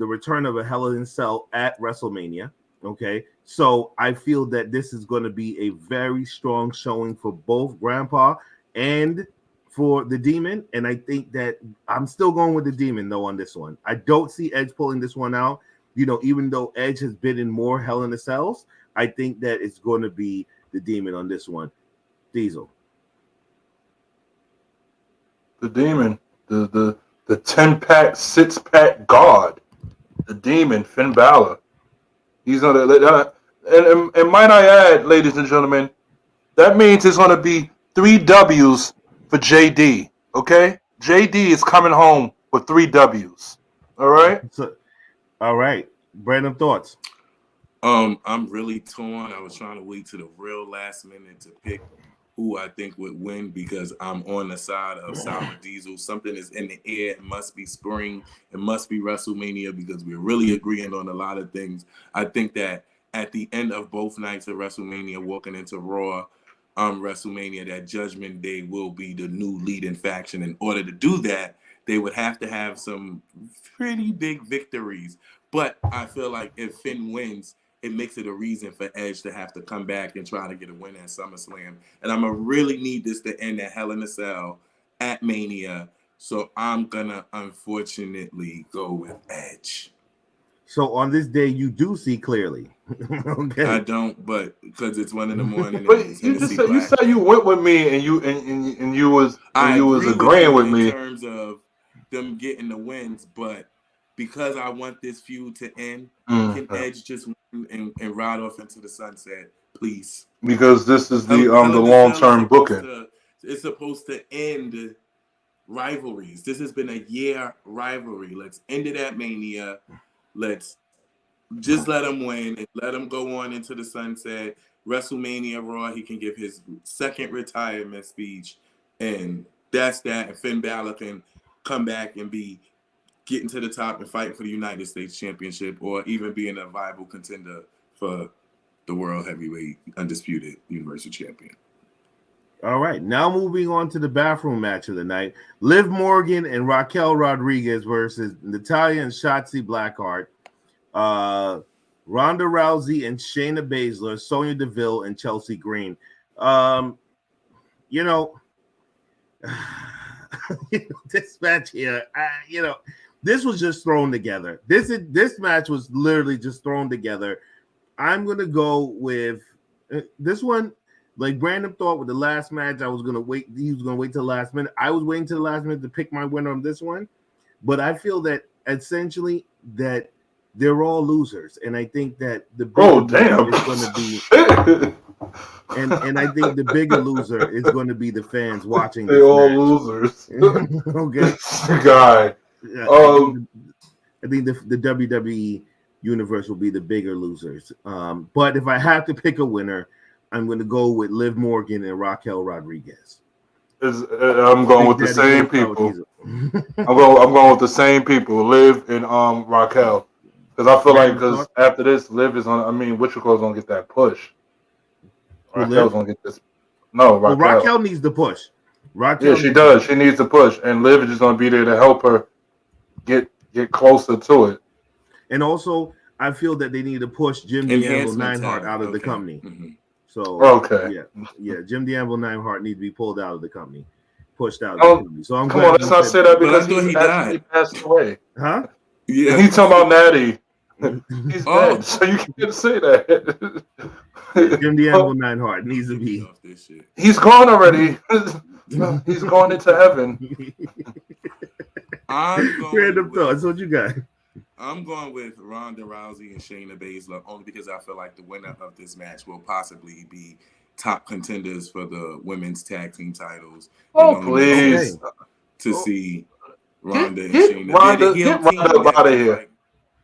return of a Hell in a Cell at WrestleMania. Okay, so I feel that this is going to be a very strong showing for both Grandpa and for the Demon, and I think that I'm still going with the Demon though on this one. I don't see Edge pulling this one out. Even though Edge has been in more Hell in a Cells, I think that it's going to be the Demon on this one. Diesel. The Demon, the 10-pack, 6-pack God, the Demon, Finn Balor. He's gonna and might I add, ladies and gentlemen, that means it's gonna be 3 W's for JD. Okay, JD is coming home with 3 W's. All right. All right, Brandon, thoughts? I'm really torn. I was trying to wait to the real last minute to pick who I think would win because I'm on the side of Sour Diesel. Something is in the air. It must be spring. It must be WrestleMania because we're really agreeing on a lot of things. I think that at the end of both nights of WrestleMania, walking into Raw, WrestleMania, that Judgment Day will be the new leading faction. In order to do that, they would have to have some pretty big victories. But I feel like if Finn wins, it makes it a reason for Edge to have to come back and try to get a win at SummerSlam. And I'm going to really need this to end at Hell in a Cell at Mania. So I'm going to unfortunately go with Edge. So on this day, you do see clearly. Okay. I don't, but because it's 1 a.m. But you said you went with me and you was agreeing with me in terms of them getting the wins, but because I want this feud to end, can Edge just win and ride off into the sunset, please? Because this is the long-term booking. It's supposed to end rivalries. This has been a year rivalry. Let's end it at Mania. Let's just let him win and let him go on into the sunset. WrestleMania Raw, he can give his second retirement speech, and that's that. And Finn Balor can come back and be getting to the top and fighting for the United States Championship, or even being a viable contender for the World Heavyweight Undisputed Universal Champion. All right, now moving on to the bathroom match of the night. Liv Morgan and Raquel Rodriguez versus Natalya and Shotzi Blackheart. Ronda Rousey and Shayna Baszler, Sonya Deville and Chelsea Green. This match here, this was just thrown together. This match was literally just thrown together. I'm gonna go with this one. Like Brandon thought with the last match, I was gonna wait. He was gonna wait till the last minute. I was waiting till the last minute to pick my winner on this one, but I feel that essentially that they're all losers, and I think that the bigger is going to be, and I think the bigger loser is going to be the fans watching. They're all losers. Okay, guy. I think the WWE universe will be the bigger losers. But if I have to pick a winner, I'm going to go with Liv Morgan and Raquel Rodriguez. I'm going with the same people. I'm going with the same people, Liv and Raquel. Because I feel like after this, Liv is on. I mean, Wichita's gonna get that push. Raquel's gonna get this. No, Raquel. Well, Raquel needs the push. Yeah, she does. She needs the push, and Liv is just gonna be there to help her get closer to it. And also, I feel that they need to push Jim D'Angelo Neidhart out of the company. Mm-hmm. So yeah, Jim D'Angelo Neidhart needs to be pulled out of the company, pushed out of the company. So I'm glad. Let's not say that because he actually passed away. Huh? Yeah, he's talking about Natty. He's dead, so you can't say that. Jim D'Angelo Neidhart needs to be. He's gone already. He's gone into heaven. I'm going Random with, thoughts. What you got? I'm going with Ronda Rousey and Shayna Baszler only because I feel like the winner of this match will possibly be top contenders for the women's tag team titles. It Oh, only makes Okay. please. sense to Oh, see Ronda and get Shayna. They're the Ronda, heel get Ronda team up that out of can here. like.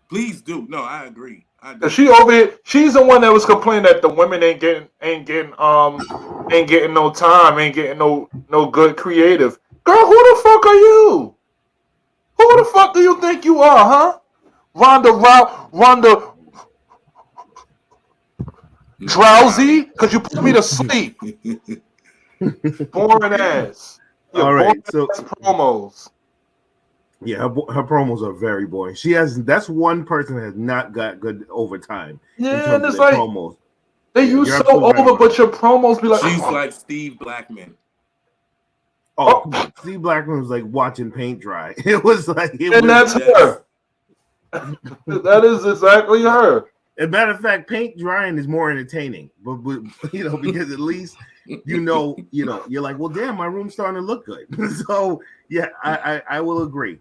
Please do. No, I agree. I do. Cause she over here, she's the one that was complaining that the women ain't getting no time, ain't getting no good creative. Girl, who the fuck are you? Who the fuck do you think you are, huh? Ronda No, drowsy? Cause you put me to sleep. Boring ass. Your All boring right. So ass promos. yeah, her promos are very boring. That's one person that has not got good overtime in Yeah, and terms of it's their like promos. they Yeah, you you're so absolutely right, over, Ron. but your promos be like, She's like Steve Blackman. Oh, come on. Steve Blackman was like watching paint dry. It was like it and was that's her. That is exactly her. as a matter of fact, paint drying is more entertaining, but because at least you're like, well, damn, my room's starting to look good. So yeah, I will agree.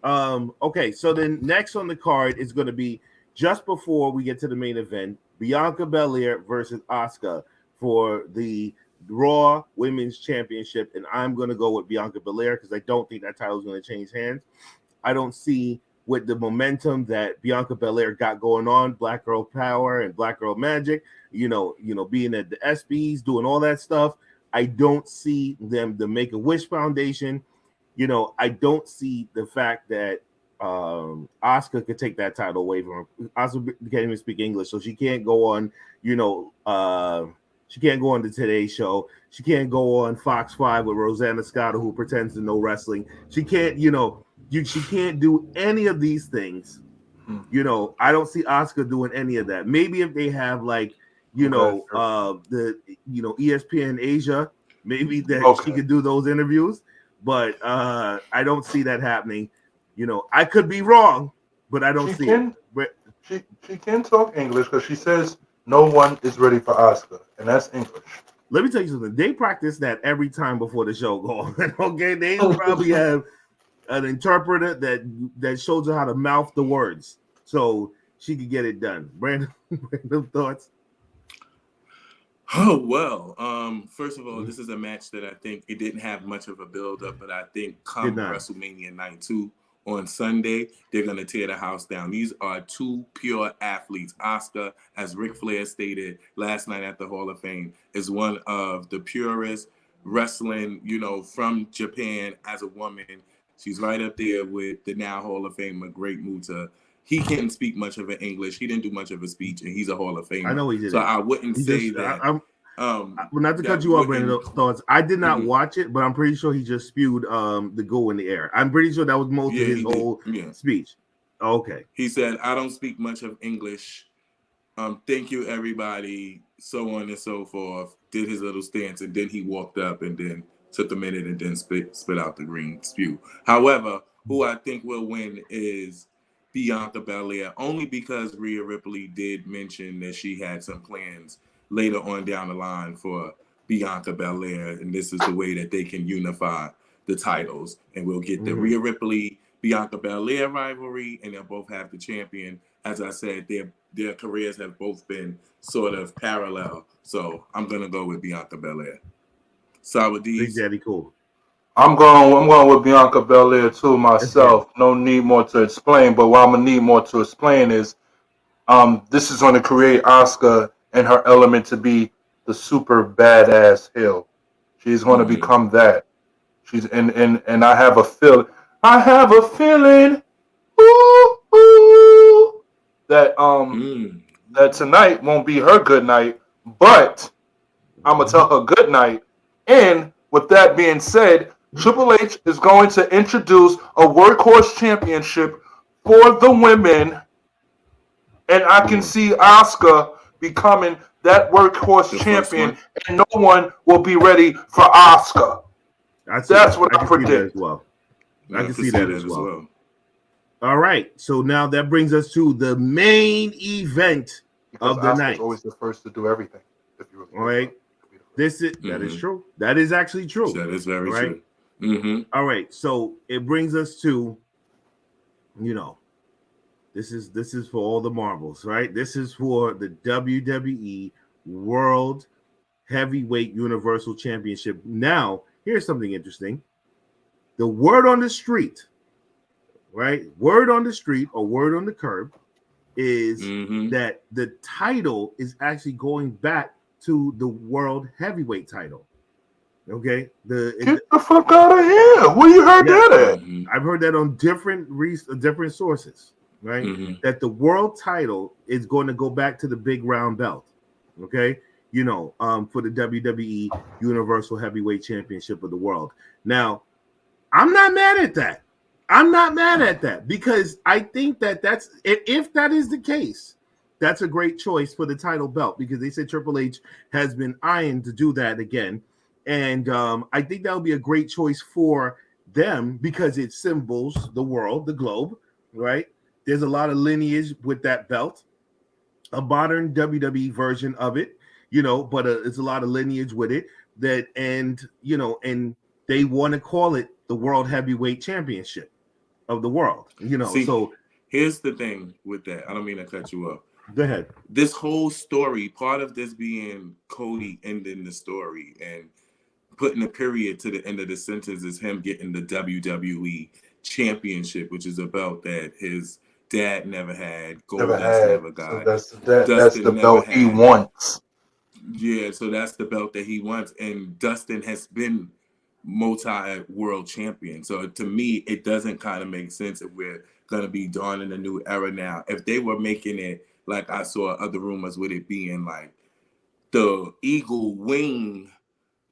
Okay, so then next on the card is going to be just before we get to the main event, Bianca Belair versus Asuka for the Raw Women's Championship, and I'm going to go with Bianca Belair because I don't think that title is going to change hands. I don't see with the momentum that Bianca Belair got going on, Black Girl Power and Black Girl Magic, being at the SBs, doing all that stuff. I don't see them, the Make a Wish Foundation. I don't see the fact that Asuka could take that title away from her. Asuka can't even speak English, so she can't go on, she can't go on the Today Show. She can't go on Fox 5 with Rosanna Scott, who pretends to know wrestling. She can't, she can't do any of these things. I don't see Asuka doing any of that. Maybe if they have like, the ESPN Asia, maybe that she could do those interviews, but I don't see that happening. I could be wrong, but I don't see it. But She can talk English because she says no one is ready for Asuka, and that's English. let me tell you something. They practice that every time before the show go on. Okay, they probably have an interpreter that shows her how to mouth the words so she could get it done. Brandon, random thoughts. Oh well. First of all, this is a match that I think it didn't have much of a build up, but I think come WrestleMania Night 2 on Sunday, they're gonna tear the house down. These are two pure athletes. Asuka, as Ric Flair stated last night at the Hall of Fame, is one of the purest wrestling, from Japan as a woman. She's right up there with the now Hall of Famer Great Muta. He can't speak much of an English. He didn't do much of a speech, and he's a Hall of Famer. I know he did. So I wouldn't say that. Not to cut you off, Brandon. Thoughts. I did not watch it, but I'm pretty sure he just spewed the goo in the air. I'm pretty sure that was most of his whole speech. Okay. He said, "I don't speak much of English. Thank you, everybody." So on and so forth. Did his little stance, and then he walked up and then took a minute and then spit out the green spew. However, who I think will win is Bianca Belair, only because Rhea Ripley did mention that she had some plans later on down the line for Bianca Belair, and this is the way that they can unify the titles, and we'll get the Rhea Ripley Bianca Belair rivalry, and they'll both have the champion. As I said, their careers have both been sort of parallel, so I'm gonna go with Bianca Belair. Sour D's. Big Daddy Cool. I'm going with Bianca Belair too myself. No need more to explain, but what I'm gonna need more to explain is this is going to create Asuka and her element to be the super badass heel. She's going to become that. She's and I have a feel. I have a feeling. Ooh, ooh, that that tonight won't be her good night, but I'm gonna tell her good night. And with that being said, Triple H is going to introduce a workhorse championship for the women, and I can see Asuka becoming that workhorse champion, and no one will be ready for Asuka. That's what I predict. As well. I can see that as well. All right, so now that brings us to the main event of the night. Always the first to do everything. All right, that is true. That is actually true. That is very true. Mm-hmm. All right, so it brings us to, this is for all the marbles, right? This is for the WWE World Heavyweight Universal Championship. Now, here's something interesting. The word on the street, right? Word on the street or word on the curb is that the title is actually going back to the World Heavyweight title. Okay, Get the fuck out of here! Where you heard that at? I've heard that on different sources, right? That the world title is going to go back to the big round belt. Okay, for the WWE Universal Heavyweight Championship of the world. Now, I'm not mad at that. I'm not mad at that because I think that that's if that is the case, that's a great choice for the title belt because they said Triple H has been eyeing to do that again, and I think that would be a great choice for them because it symbols the world, the globe, right? There's a lot of lineage with that belt, a modern WWE version of it, but it's a lot of lineage with it and they want to call it the World Heavyweight Championship of the world, See, so here's the thing with that. I don't mean to cut you off. Go ahead. This whole story, part of this being Cody ending the story and putting a period to the end of the sentence is him getting the WWE Championship, which is a belt that his dad never had, Goldust never got. So that's the belt he wants. Yeah, so that's the belt that he wants, and Dustin has been multi-world champion. So to me, it doesn't kind of make sense if we're gonna be dawning a new era now. If they were making it like I saw other rumors with it being like the eagle wing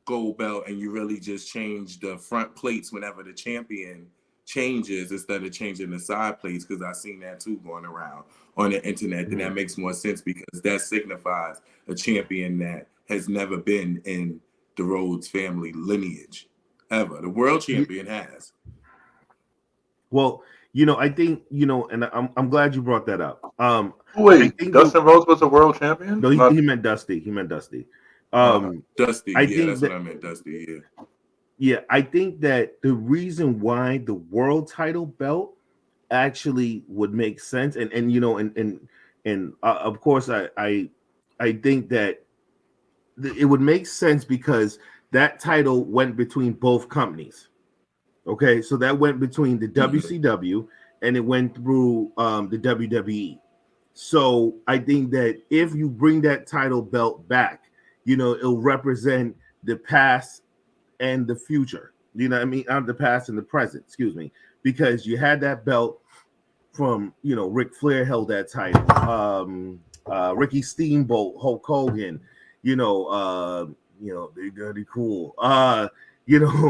gold belt, and you really just change the front plates whenever the champion changes instead of changing the side plates, because I've seen that too going around on the internet, and that makes more sense because that signifies a champion that has never been in the Rhodes family lineage ever. The world champion has. Well, I think, and I'm glad you brought that up. Wait, Dustin Rhodes was a world champion? No, he meant Dusty. He meant Dusty. Dusty, that's what I meant, Dusty, yeah. Yeah, I think that the reason why the world title belt actually would make sense, and of course I think that it would make sense because that title went between both companies. Okay, so that went between the WCW and it went through the WWE. So I think that if you bring that title belt back, it'll represent the past and the future. You know what I mean? The past and the present, excuse me. Because you had that belt from, Ric Flair held that title. Ricky Steamboat, Hulk Hogan, they're dirty cool.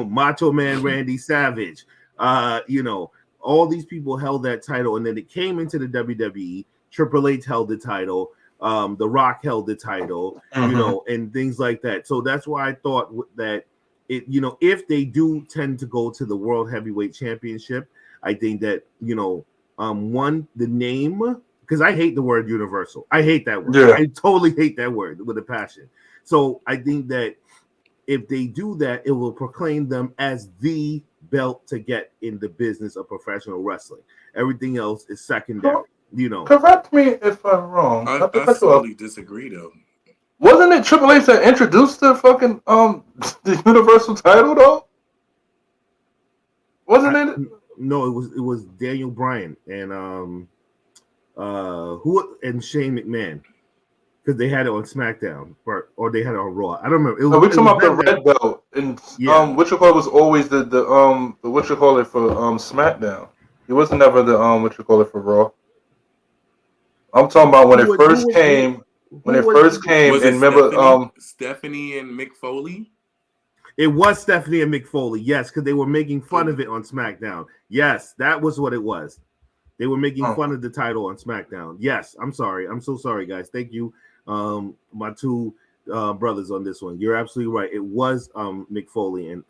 Macho Man Randy Savage. All these people held that title, and then it came into the WWE. Triple H held the title. The Rock held the title, and things like that. So that's why I thought that it, if they do tend to go to the World Heavyweight Championship, I think that, the name, because I hate the word universal. I hate that word. Yeah. I totally hate that word with a passion. So I think that if they do that, it will proclaim them as the belt to get in the business of professional wrestling. Everything else is secondary. Correct me if I'm wrong. I totally disagree, though. Wasn't it Triple H that introduced the fucking the Universal title though? Wasn't it? No, it was Daniel Bryan and Shane McMahon, because they had it on SmackDown or they had it on Raw. I don't remember. We're talking about the red belt, and what you call was always the what you call it for SmackDown. It was never the what you call it for Raw. I'm talking about when it first came. When it first came, and remember, Stephanie and Mick Foley. It was Stephanie and Mick Foley, yes, because they were making fun of it on SmackDown. Yes, that was what it was. They were making fun of the title on SmackDown. Yes, I'm sorry. I'm so sorry, guys. Thank you, my two brothers on this one. You're absolutely right. It was Mick Foley and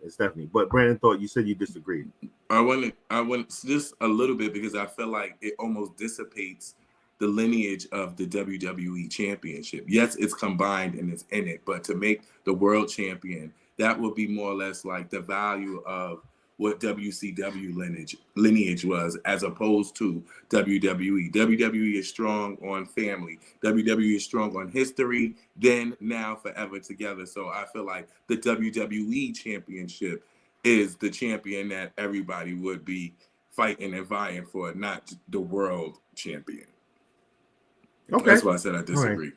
Stephanie. But Brandon thought you said you disagreed. I went just a little bit because I feel like it almost dissipates the lineage of the WWE Championship. Yes, it's combined and it's in it, but to make the world champion that would be more or less like the value of what WCW lineage was, as opposed to WWE. WWE is strong on family. WWE is strong on history, then, now, forever together. So I feel like the WWE championship is the champion that everybody would be fighting and vying for, not the world champion. Okay. That's why I said I disagree.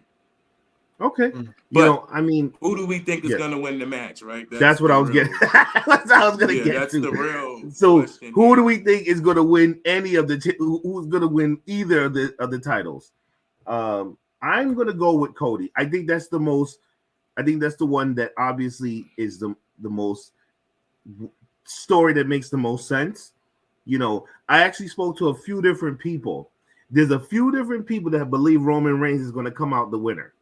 Okay. But I mean, who do we think is going to win the match, right? That's what I was getting. That's what I was going to get that's to. The real so question who here. do we think is going to win any of the who's going to win either of the titles? I'm going to go with Cody. I think that's the most. I think that's the one that obviously is the most story that makes the most sense. I actually spoke to a few different people. There's a few different people that believe Roman Reigns is going to come out the winner.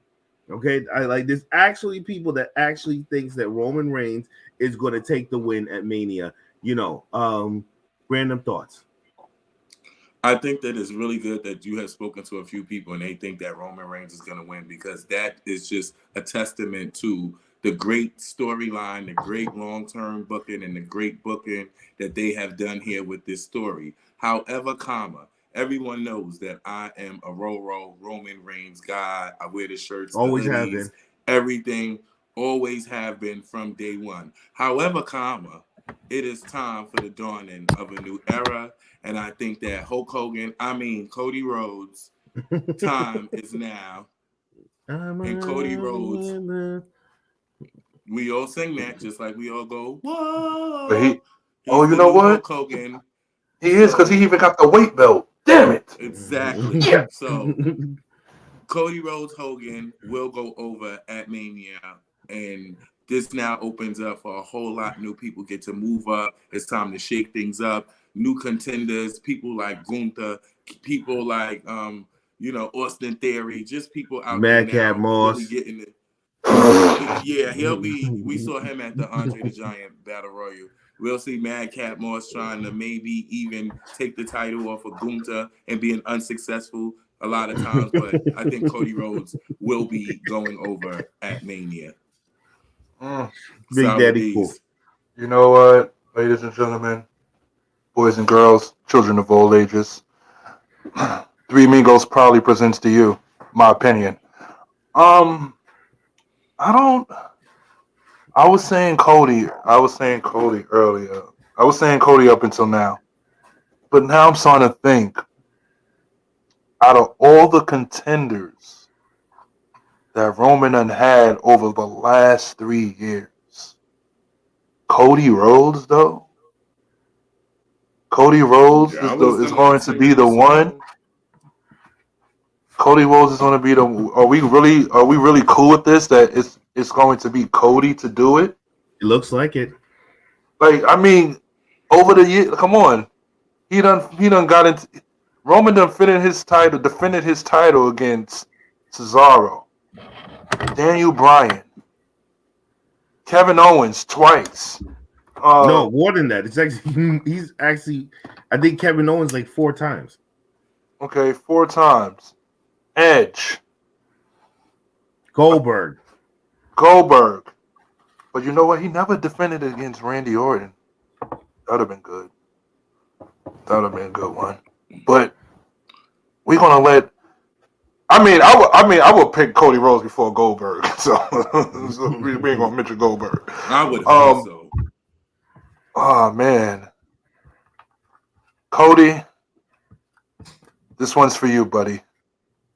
Okay, there's actually people that actually thinks that Roman Reigns is going to take the win at Mania. Random thoughts. I think that it's really good that you have spoken to a few people and they think that Roman Reigns is going to win, because that is just a testament to the great storyline, the great long-term booking, and the great booking that they have done here with this story. However, everyone knows that I am a Roman Reigns guy. I wear the shirts, always the hoodies, have been. Everything, always have been from day one. However, it is time for the dawning of a new era. And I think that Cody Rhodes, time is now. And Cody Rhodes, we all sing that just like we all go, whoa. But you know what? Hulk Hogan. He is, because he even got the weight belt. Damn it. Exactly. Yeah. So Cody Rhodes Hogan will go over at Mania, and this now opens up for a whole lot of new people get to move up. It's time to shake things up. New contenders, people like Gunther, people like Austin Theory, just people out Mad there now Cat Moss. really getting it. Yeah, we saw him at the Andre the Giant Battle Royal. We'll see Mad Cat Moss trying to maybe even take the title off of Gunther and being unsuccessful a lot of times, but I think Cody Rhodes will be going over at Mania. Big Daddy Cool. You know what, ladies and gentlemen, boys and girls, children of all ages, Three Amigos proudly presents to you my opinion. I was saying Cody earlier. I was saying Cody up until now. But now I'm starting to think, out of all the contenders that Roman had over the last 3 years, Cody Rhodes, though? Cody Rhodes is going to be the one. Cody Rhodes is going to be the. Are we really cool with this? That it's going to be Cody to do it? It looks like it. Like, I mean, over the year, come on, he done got into. Roman defended his title against Cesaro, Daniel Bryan, Kevin Owens twice. No, more than that. It's actually I think Kevin Owens like 4 times. Okay, 4 times. Edge. Goldberg. But you know what? He never defended against Randy Orton. That would have been good. That would have been a good one. But we're gonna let. I would pick Cody Rhodes before Goldberg. So we ain't gonna mention Goldberg. I would also. Oh man, Cody, this one's for you, buddy,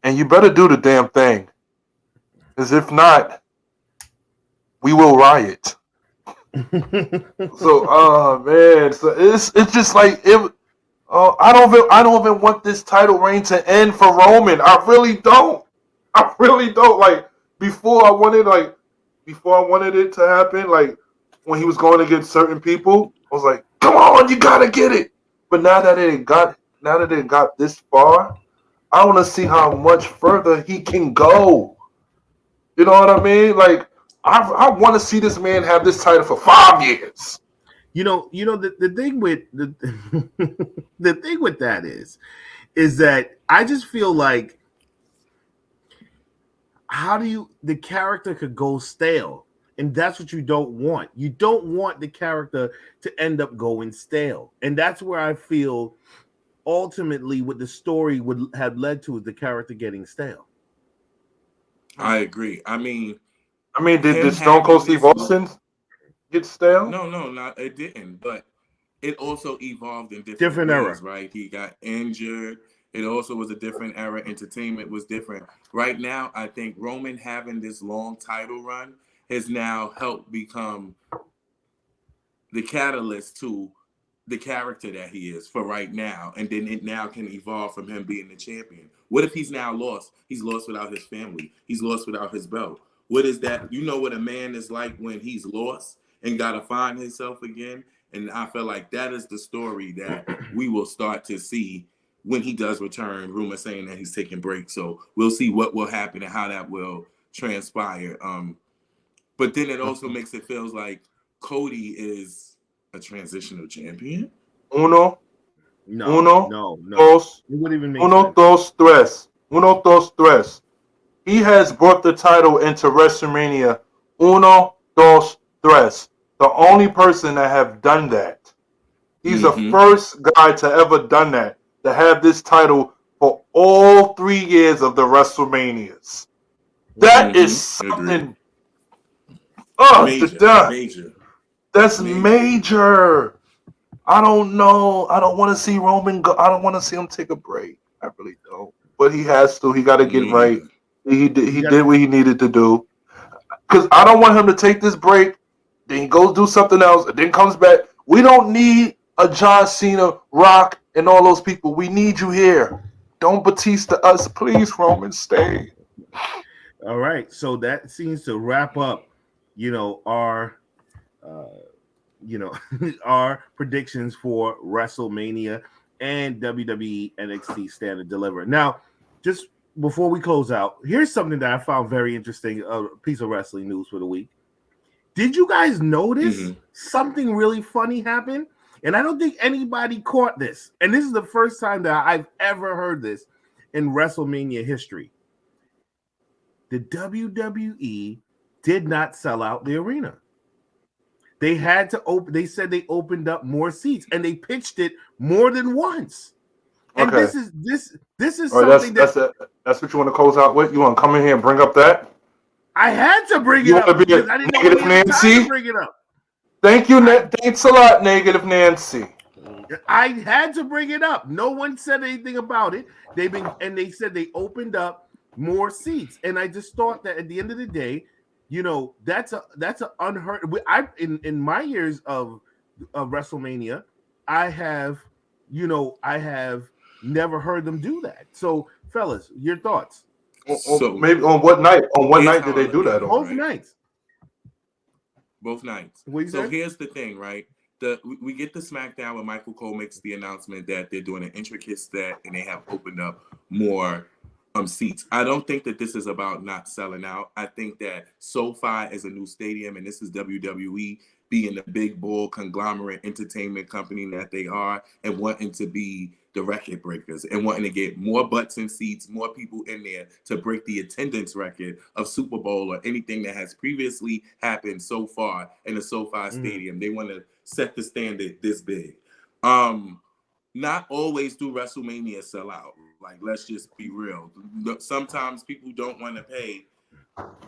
and you better do the damn thing, because if not, we will riot. So, man, so it's just like it. I don't even want this title reign to end for Roman. I really don't. Like before I wanted it to happen. Like when he was going against certain people, I was like, "Come on, you gotta get it." But now that it got this far, I want to see how much further he can go. You know what I mean? Like I want to see this man have this title for 5 years. The thing with the thing with that is that I just feel like the character could go stale And that's what you don't want. You don't want the character to end up going stale. And that's where I feel ultimately what the story would have led to is the character getting stale. I agree. I mean, did Stone Cold Steve Austin get stale? No, not it didn't. But it also evolved in different ways, era, right? He got injured. It also was a different era. Entertainment was different. Right now, I think Roman having this long title run has now helped become the catalyst to the character that he is for right now, and then it now can evolve from him being the champion. What if he's now lost? He's lost without his family. He's lost without his belt. What is that? You know what a man is like when he's lost and got to find himself again. And I feel like that is the story that we will start to see when he does return. Rumors saying that he's taking breaks, so we'll see what will happen and how that will transpire. But then it also makes it feels like Cody is a transitional champion. No. Dos. It wouldn't even make sense. Dos, tres. Uno, dos, tres. He has brought the title into WrestleMania. Uno, dos, tres. The only person that have done that. He's the first guy to ever done that. To have this title for all 3 years of the WrestleManias. That is something. Oh, major. That's major. I don't know. I don't want to see Roman go. I don't want to see him take a break. I really don't. But he has to. He got to get right. He did what he needed to do. Because I don't want him to take this break, then he goes do something else, and then comes back. We don't need a John Cena, Rock, and all those people. We need you here. Don't Batista us, please, Roman. Stay. All right. So that seems to wrap up, our our predictions for WrestleMania and WWE NXT Stand and Deliver. Now, just before we close out, here's something that I found very interesting, a piece of wrestling news for the week. Did you guys notice something really funny happened? And I don't think anybody caught this. And this is the first time that I've ever heard this in WrestleMania history. The WWE did not sell out the arena. They had to open. They said they opened up more seats, and they pitched it more than once. And this is something that's what you want to close out with. You want to come in here and bring up that? I had to bring it up because I didn't know Negative Nancy. To bring it up. Thank you, thanks a lot, Negative Nancy. I had to bring it up. No one said anything about it. They said they opened up more seats, and I just thought that at the end of the day, that's a unheard. In my years of WrestleMania, I have never heard them do that. So, fellas, your thoughts? So maybe on what night? On what night did they do that? Both nights. Both nights. So here's the thing, right? We get the SmackDown when Michael Cole makes the announcement that they're doing an intricate set and they have opened up more seats. I don't think that this is about not selling out. I think that SoFi is a new stadium, and this is WWE being the big bull conglomerate entertainment company that they are, and wanting to be the record breakers and wanting to get more butts in seats, more people in there to break the attendance record of Super Bowl or anything that has previously happened so far in the SoFi Stadium. They want to set the standard this big. Not always do WrestleMania sell out. Like, let's just be real. Sometimes people don't want to pay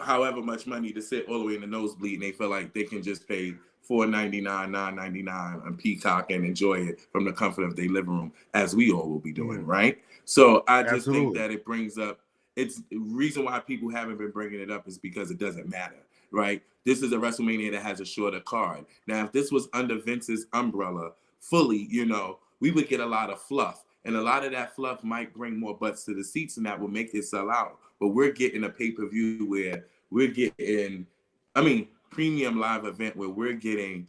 however much money to sit all the way in the nosebleed, and they feel like they can just pay $4.99, $9.99 on Peacock and enjoy it from the comfort of their living room, as we all will be doing, right? So I just think that it brings up, it's the reason why people haven't been bringing it up is because it doesn't matter, right? This is a WrestleMania that has a shorter card. Now, if this was under Vince's umbrella fully, we would get a lot of fluff. And a lot of that fluff might bring more butts to the seats, and that will make it sell out. But we're getting a pay-per-view where we're getting, premium live event where we're getting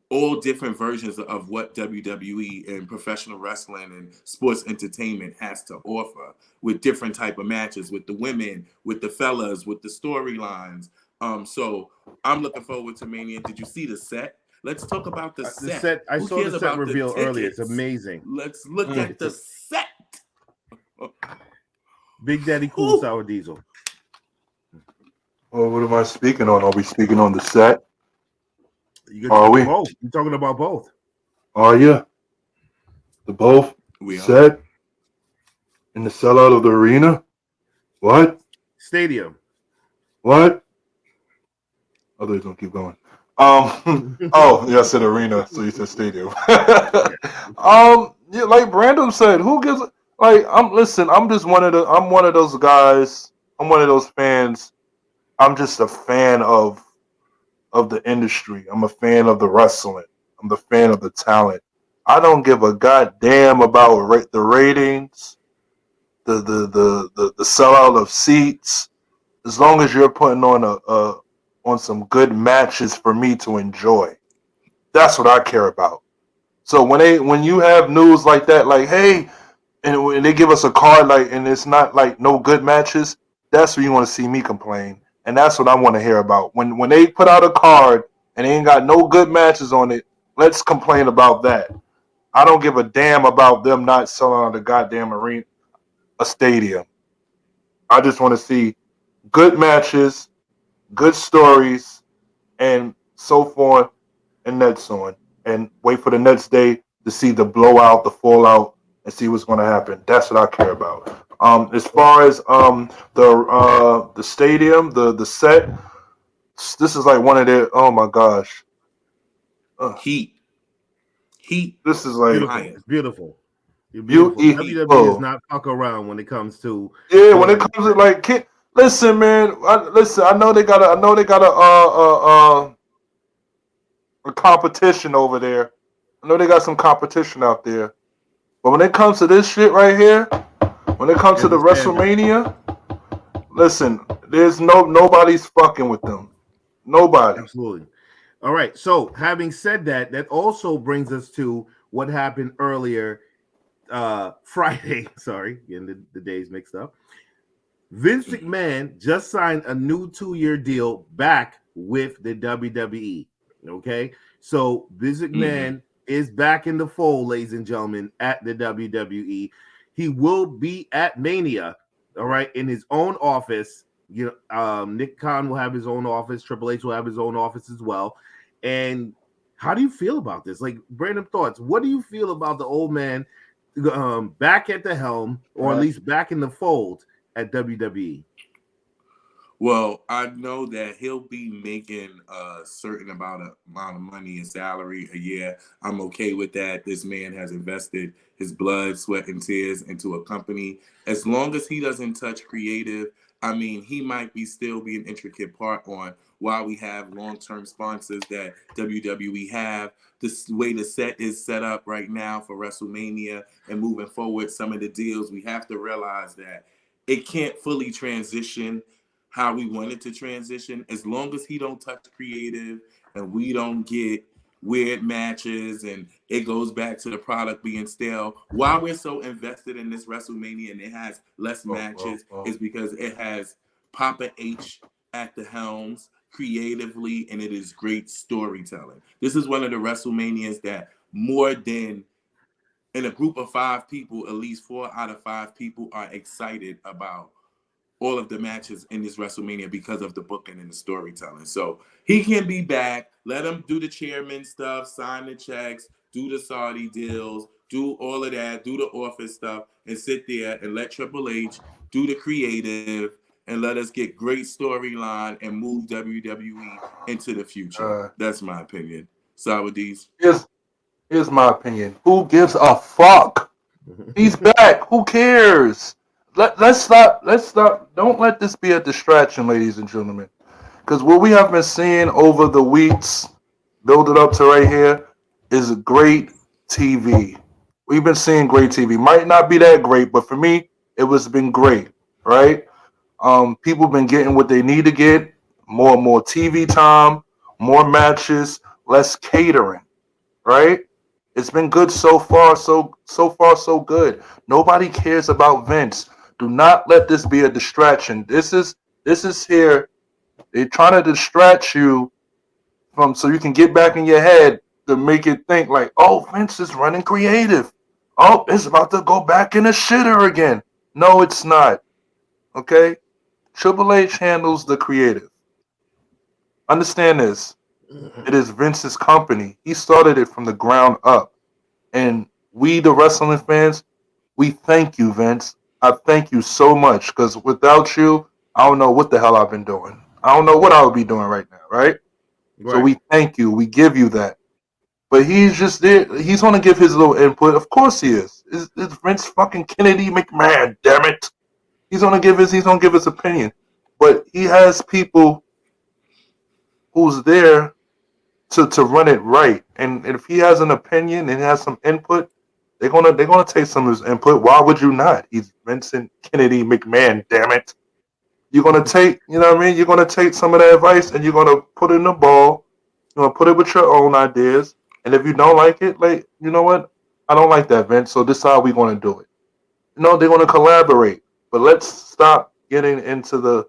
all different versions of what WWE and professional wrestling and sports entertainment has to offer, with different type of matches, with the women, with the fellas, with the storylines. So I'm looking forward to Mania. Did you see the set? Let's talk about the set. I saw the set reveal earlier. It's amazing. Let's look at the set. Big Daddy Cool Sour Diesel. Well, what am I speaking on? Are we speaking on the set? You Are could we? both. You're talking about both. Are you? The both We are. set in the sellout of the arena? What? Stadium. What? Oh, they're gonna keep going. Oh, yeah, I said arena, so you said stadium. Yeah. Yeah, like Brandon said, who gives? Like, listen. I'm one of those guys. I'm one of those fans. I'm just a fan of the industry. I'm a fan of the wrestling. I'm the fan of the talent. I don't give a goddamn about the ratings, the sellout of seats, as long as you're putting on on some good matches for me to enjoy. That's what I care about. So when you have news like that, like hey, and when they give us a card like, and it's not like no good matches, that's where you want to see me complain, and that's what I want to hear about. When they put out a card and they ain't got no good matches on it, let's complain about that. I don't give a damn about them not selling out the goddamn arena, a stadium. I just want to see good matches, good stories, and so forth and Nets on, and wait for the next day to see the blowout, the fallout, and see what's going to happen. That's what I care about. As far as the stadium, the set, this is like one of their. Oh my gosh, Heat. Heat. this is like Beautiful. Fire. It's beautiful. You're beautiful. WWE is beautiful. not fuck around when it comes to Yeah, when it doing comes to like, listen, man. Listen, I know they got a competition over there. I know they got some competition out there. But when it comes to this shit right here, when it comes to there's the a standard. WrestleMania, listen, there's nobody's fucking with them. Nobody. Absolutely. All right. So having said that, that also brings us to what happened earlier Friday. Sorry, getting the days mixed up. Vince McMahon just signed a new 2-year deal back with the WWE. Okay. So Vince McMahon is back in the fold, ladies and gentlemen, at the WWE. He will be at Mania, all right, in his own office. You know, Nick Khan will have his own office, Triple H will have his own office as well. And how do you feel about this? Like, Brandon, thoughts. What do you feel about the old man back at the helm, or at least back in the fold at WWE? Well, I know that he'll be making a certain amount of money and salary a year. I'm okay with that. This man has invested his blood, sweat, and tears into a company. As long as he doesn't touch creative, I mean, he might still be an intricate part on why we have long-term sponsors that WWE have. The way the set is set up right now for WrestleMania and moving forward, some of the deals, we have to realize that it can't fully transition how we wanted to transition. As long as he don't touch creative and we don't get weird matches and it goes back to the product being stale, why we're so invested in this WrestleMania and it has less matches is because it has Papa H at the helms creatively, and it is great storytelling. This is one of the WrestleManias that more than in a group of 5 people, at least 4 out of 5 people are excited about all of the matches in this WrestleMania because of the booking and the storytelling. So he can be back. Let him do the chairman stuff, sign the checks, do the Saudi deals, do all of that, do the office stuff, and sit there and let Triple H do the creative and let us get great storyline and move WWE into the future. That's my opinion. Saudis. Here's my opinion. Who gives a fuck? He's back. Who cares? Let's stop. Let's stop. Don't let this be a distraction, ladies and gentlemen. Because what we have been seeing over the weeks, build it up to right here, is great TV. We've been seeing great TV. Might not be that great, but for me, it was been great, right? People been getting what they need to get, more and more TV time, more matches, less catering, right? It's been good so far, so far so good. Nobody cares about Vince. Do not let this be a distraction. This is here. They're trying to distract you from so you can get back in your head to make it think like, oh, Vince is running creative. Oh, it's about to go back in the shitter again. No, it's not. Okay? Triple H handles the creative. understand this. It is Vince's company. He started it from the ground up. And we, the wrestling fans, we thank you, Vince. I thank you so much because without you, I don't know what the hell I've been doing. I don't know what I would be doing right now, right? So Right. we thank you. We give you that. But he's just there. He's going to give his little input. Of course he is. It's Vince fucking Kennedy McMahon, damn it. He's going to give his opinion. But he has people who's there to run it right. And if he has an opinion and has some input, they're gonna take some of his input. Why would you not? He's Vincent Kennedy McMahon, damn it. You're gonna take, you know what I mean? You're gonna take some of that advice and you're gonna put it in the ball. You're gonna put it with your own ideas. And if you don't like it, like, you know what? I don't like that, Vince. So this is how we're gonna do it. No, they're gonna collaborate. But let's stop getting into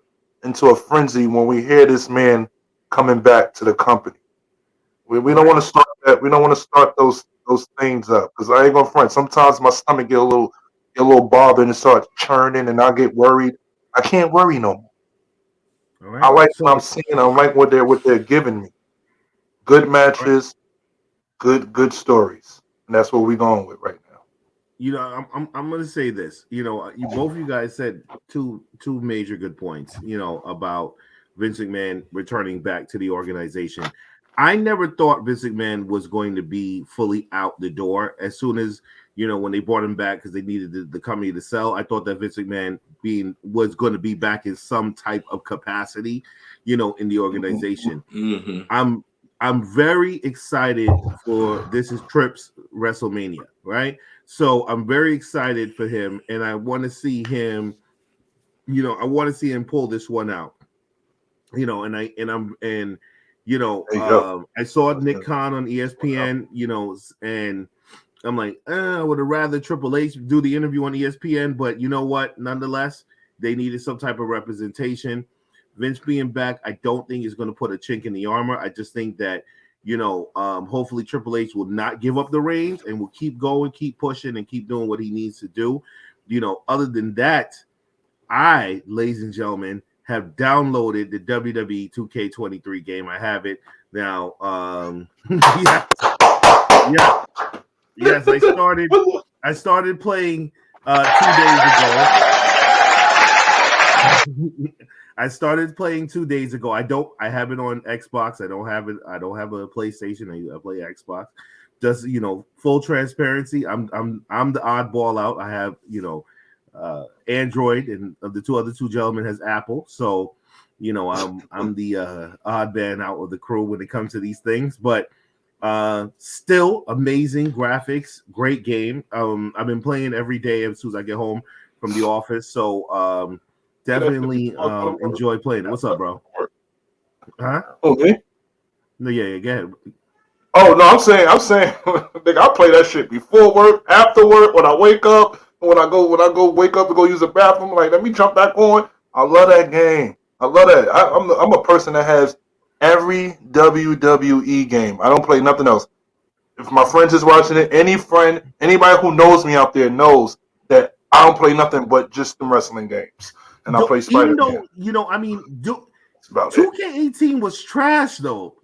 a frenzy when we hear this man coming back to the company. We don't want to start that. We don't want to start those things up because I ain't gonna front. Sometimes my stomach get a little bothered and start churning, and I get worried. I can't worry no more. All I right. like what I'm So, seeing. I like what they're giving me. Good all right. matches, good stories, and that's what we're going with right now. I'm gonna say this. You both of you guys said two major good points. About Vince McMahon returning back to the organization. I never thought Vince McMahon was going to be fully out the door as soon as when they brought him back because they needed the company to sell. I thought that Vince McMahon being was going to be back in some type of capacity, in the organization. Mm-hmm. I'm very excited for this is Tripp's WrestleMania, right? So I'm very excited for him, and I want to see him. I want to see him pull this one out. And There you go. I saw That's Nick good. Khan on Wow. ESPN, and I'm like, I would have rather Triple H do the interview on ESPN, but you know what? Nonetheless, they needed some type of representation. Vince being back, I don't think is going to put a chink in the armor. I just think that, hopefully Triple H will not give up the reins and will keep going, keep pushing, and keep doing what he needs to do. Other than that, ladies and gentlemen, have downloaded the WWE 2K23 game. I have it now. Yes, yes, yes. I started playing 2 days ago. I started playing 2 days ago. I have it on Xbox. I don't have it. I don't have a PlayStation. I play Xbox. Just full transparency. I'm the oddball out. I have Android, and the two gentlemen has Apple. So I'm the odd man out of the crew when it comes to these things. But still amazing graphics, great game. I've been playing every day as soon as I get home from the office. So Get that shit definitely before I go to work. enjoy playing it. What's up, bro? Huh? Oh, me? No, yeah, go ahead. Oh no, I'm saying, nigga, I play that shit before work, after work, when I wake up, when I go wake up to go use the bathroom. Like, let me jump back on. I love that game. I love that. I'm a person that has every WWE game. I don't play nothing else. If my friends is watching it, anybody who knows me out there knows that I don't play nothing but just the wrestling games, and I play Even Spider Man. though I mean, That's about it. 2K18 was trash though.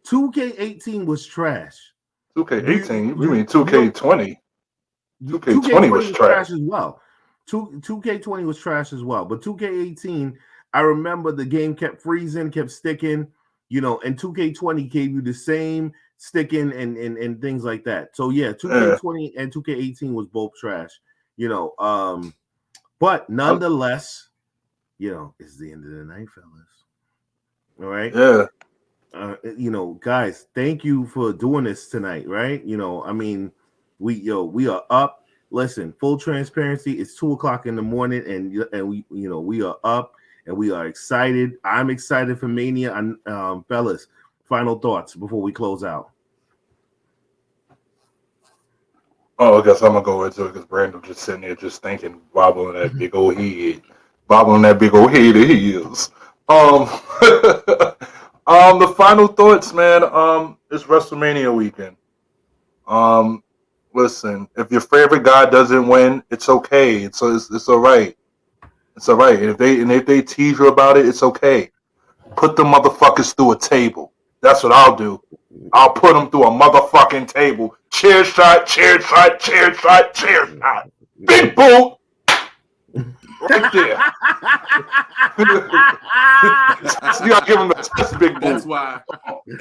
2K18 was trash. Do you 2K18. You do mean you know 2K20? 2K20 2K20 was was trash. trash as well. 2K20 was trash as well. But 2K18, I remember the game kept freezing, kept sticking, and 2K20 gave you the same sticking and things like that. So yeah, Yeah. 2K20 and 2K18 was both trash, you know. But I- nonetheless, it's the end of the night, fellas. All right. yeah. Guys, thank you for doing this tonight, right? I mean, we are up. Listen, full transparency, it's 2 o'clock in the morning, and we are up and we are excited. I'm excited for Mania. And fellas, final thoughts before we close out. Oh, I guess I'm gonna go into it because Brandon just sitting there just thinking, bobbling that big old head that he is. Um, the final thoughts, man. It's WrestleMania weekend. Um, listen, if your favorite guy doesn't win, it's okay. It's all right. It's all right. And if they tease you about it, it's okay. Put the motherfuckers through a table. That's what I'll do. I'll put them through a motherfucking table. Chair shot, chair shot, chair shot, chair shot. Big boot. Right there. You gotta give him the test, big boot. That's why.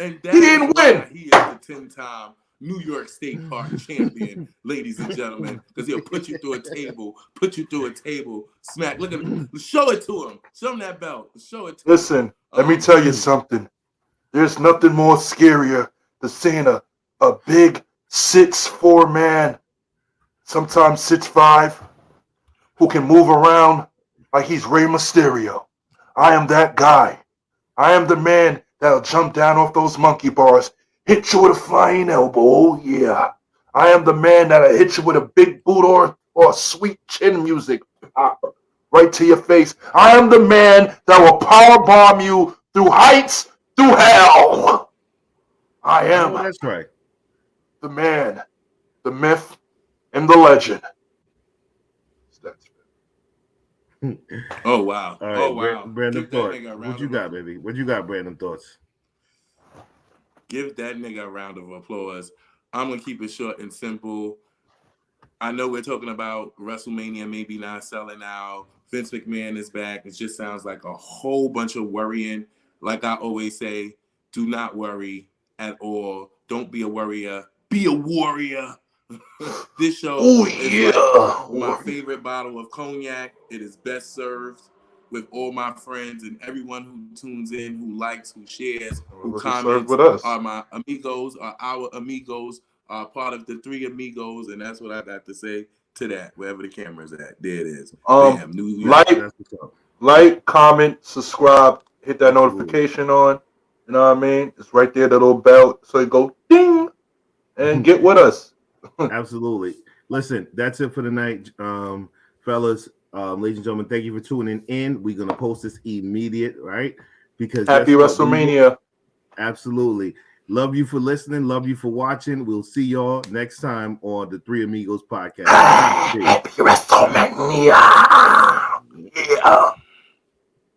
And He didn't win. He is the 10-time New York State Park champion, ladies and gentlemen, because he'll put you through a table, smack. Look at him. Show it to him. Show him that belt. Show it to him. Listen, let me tell you something. There's nothing more scarier than seeing a big 6'4" man, sometimes 6'5", who can move around like he's Rey Mysterio. I am that guy. I am the man that'll jump down off those monkey bars, hit you with a flying elbow. Oh, yeah. I am the man that'll hit you with a big boot or sweet chin music right to your face. I am the man that will powerbomb you through heights, through hell. I am that's right. the man, the myth, and the legend. Oh, wow. All right, Oh, wow. Brandon thoughts. What you got, baby? What you got, Brandon thoughts? Give that nigga a round of applause. I'm going to keep it short and simple. I know we're talking about WrestleMania maybe not selling out. Vince McMahon is back. It just sounds like a whole bunch of worrying. Like I always say, do not worry at all. Don't be a worrier. Be a warrior. This show is like my favorite bottle of cognac. It is best served with all my friends and everyone who tunes in, who likes, who shares, who comments. With us. Are my amigos, are our amigos, are part of the three amigos, and that's what I got to say to that. Wherever the camera's at, there it is. Bam, New York. Like, comment, subscribe, hit that notification on. You know what I mean? It's right there, that little bell, so you go ding and get with us. Absolutely. Listen, that's it for tonight, fellas. Ladies and gentlemen, thank you for tuning in. We're gonna post this immediate, right? Because happy WrestleMania. Absolutely. Love you for listening. Love you for watching. We'll see y'all next time on the Three Amigos podcast. Happy WrestleMania. Yeah.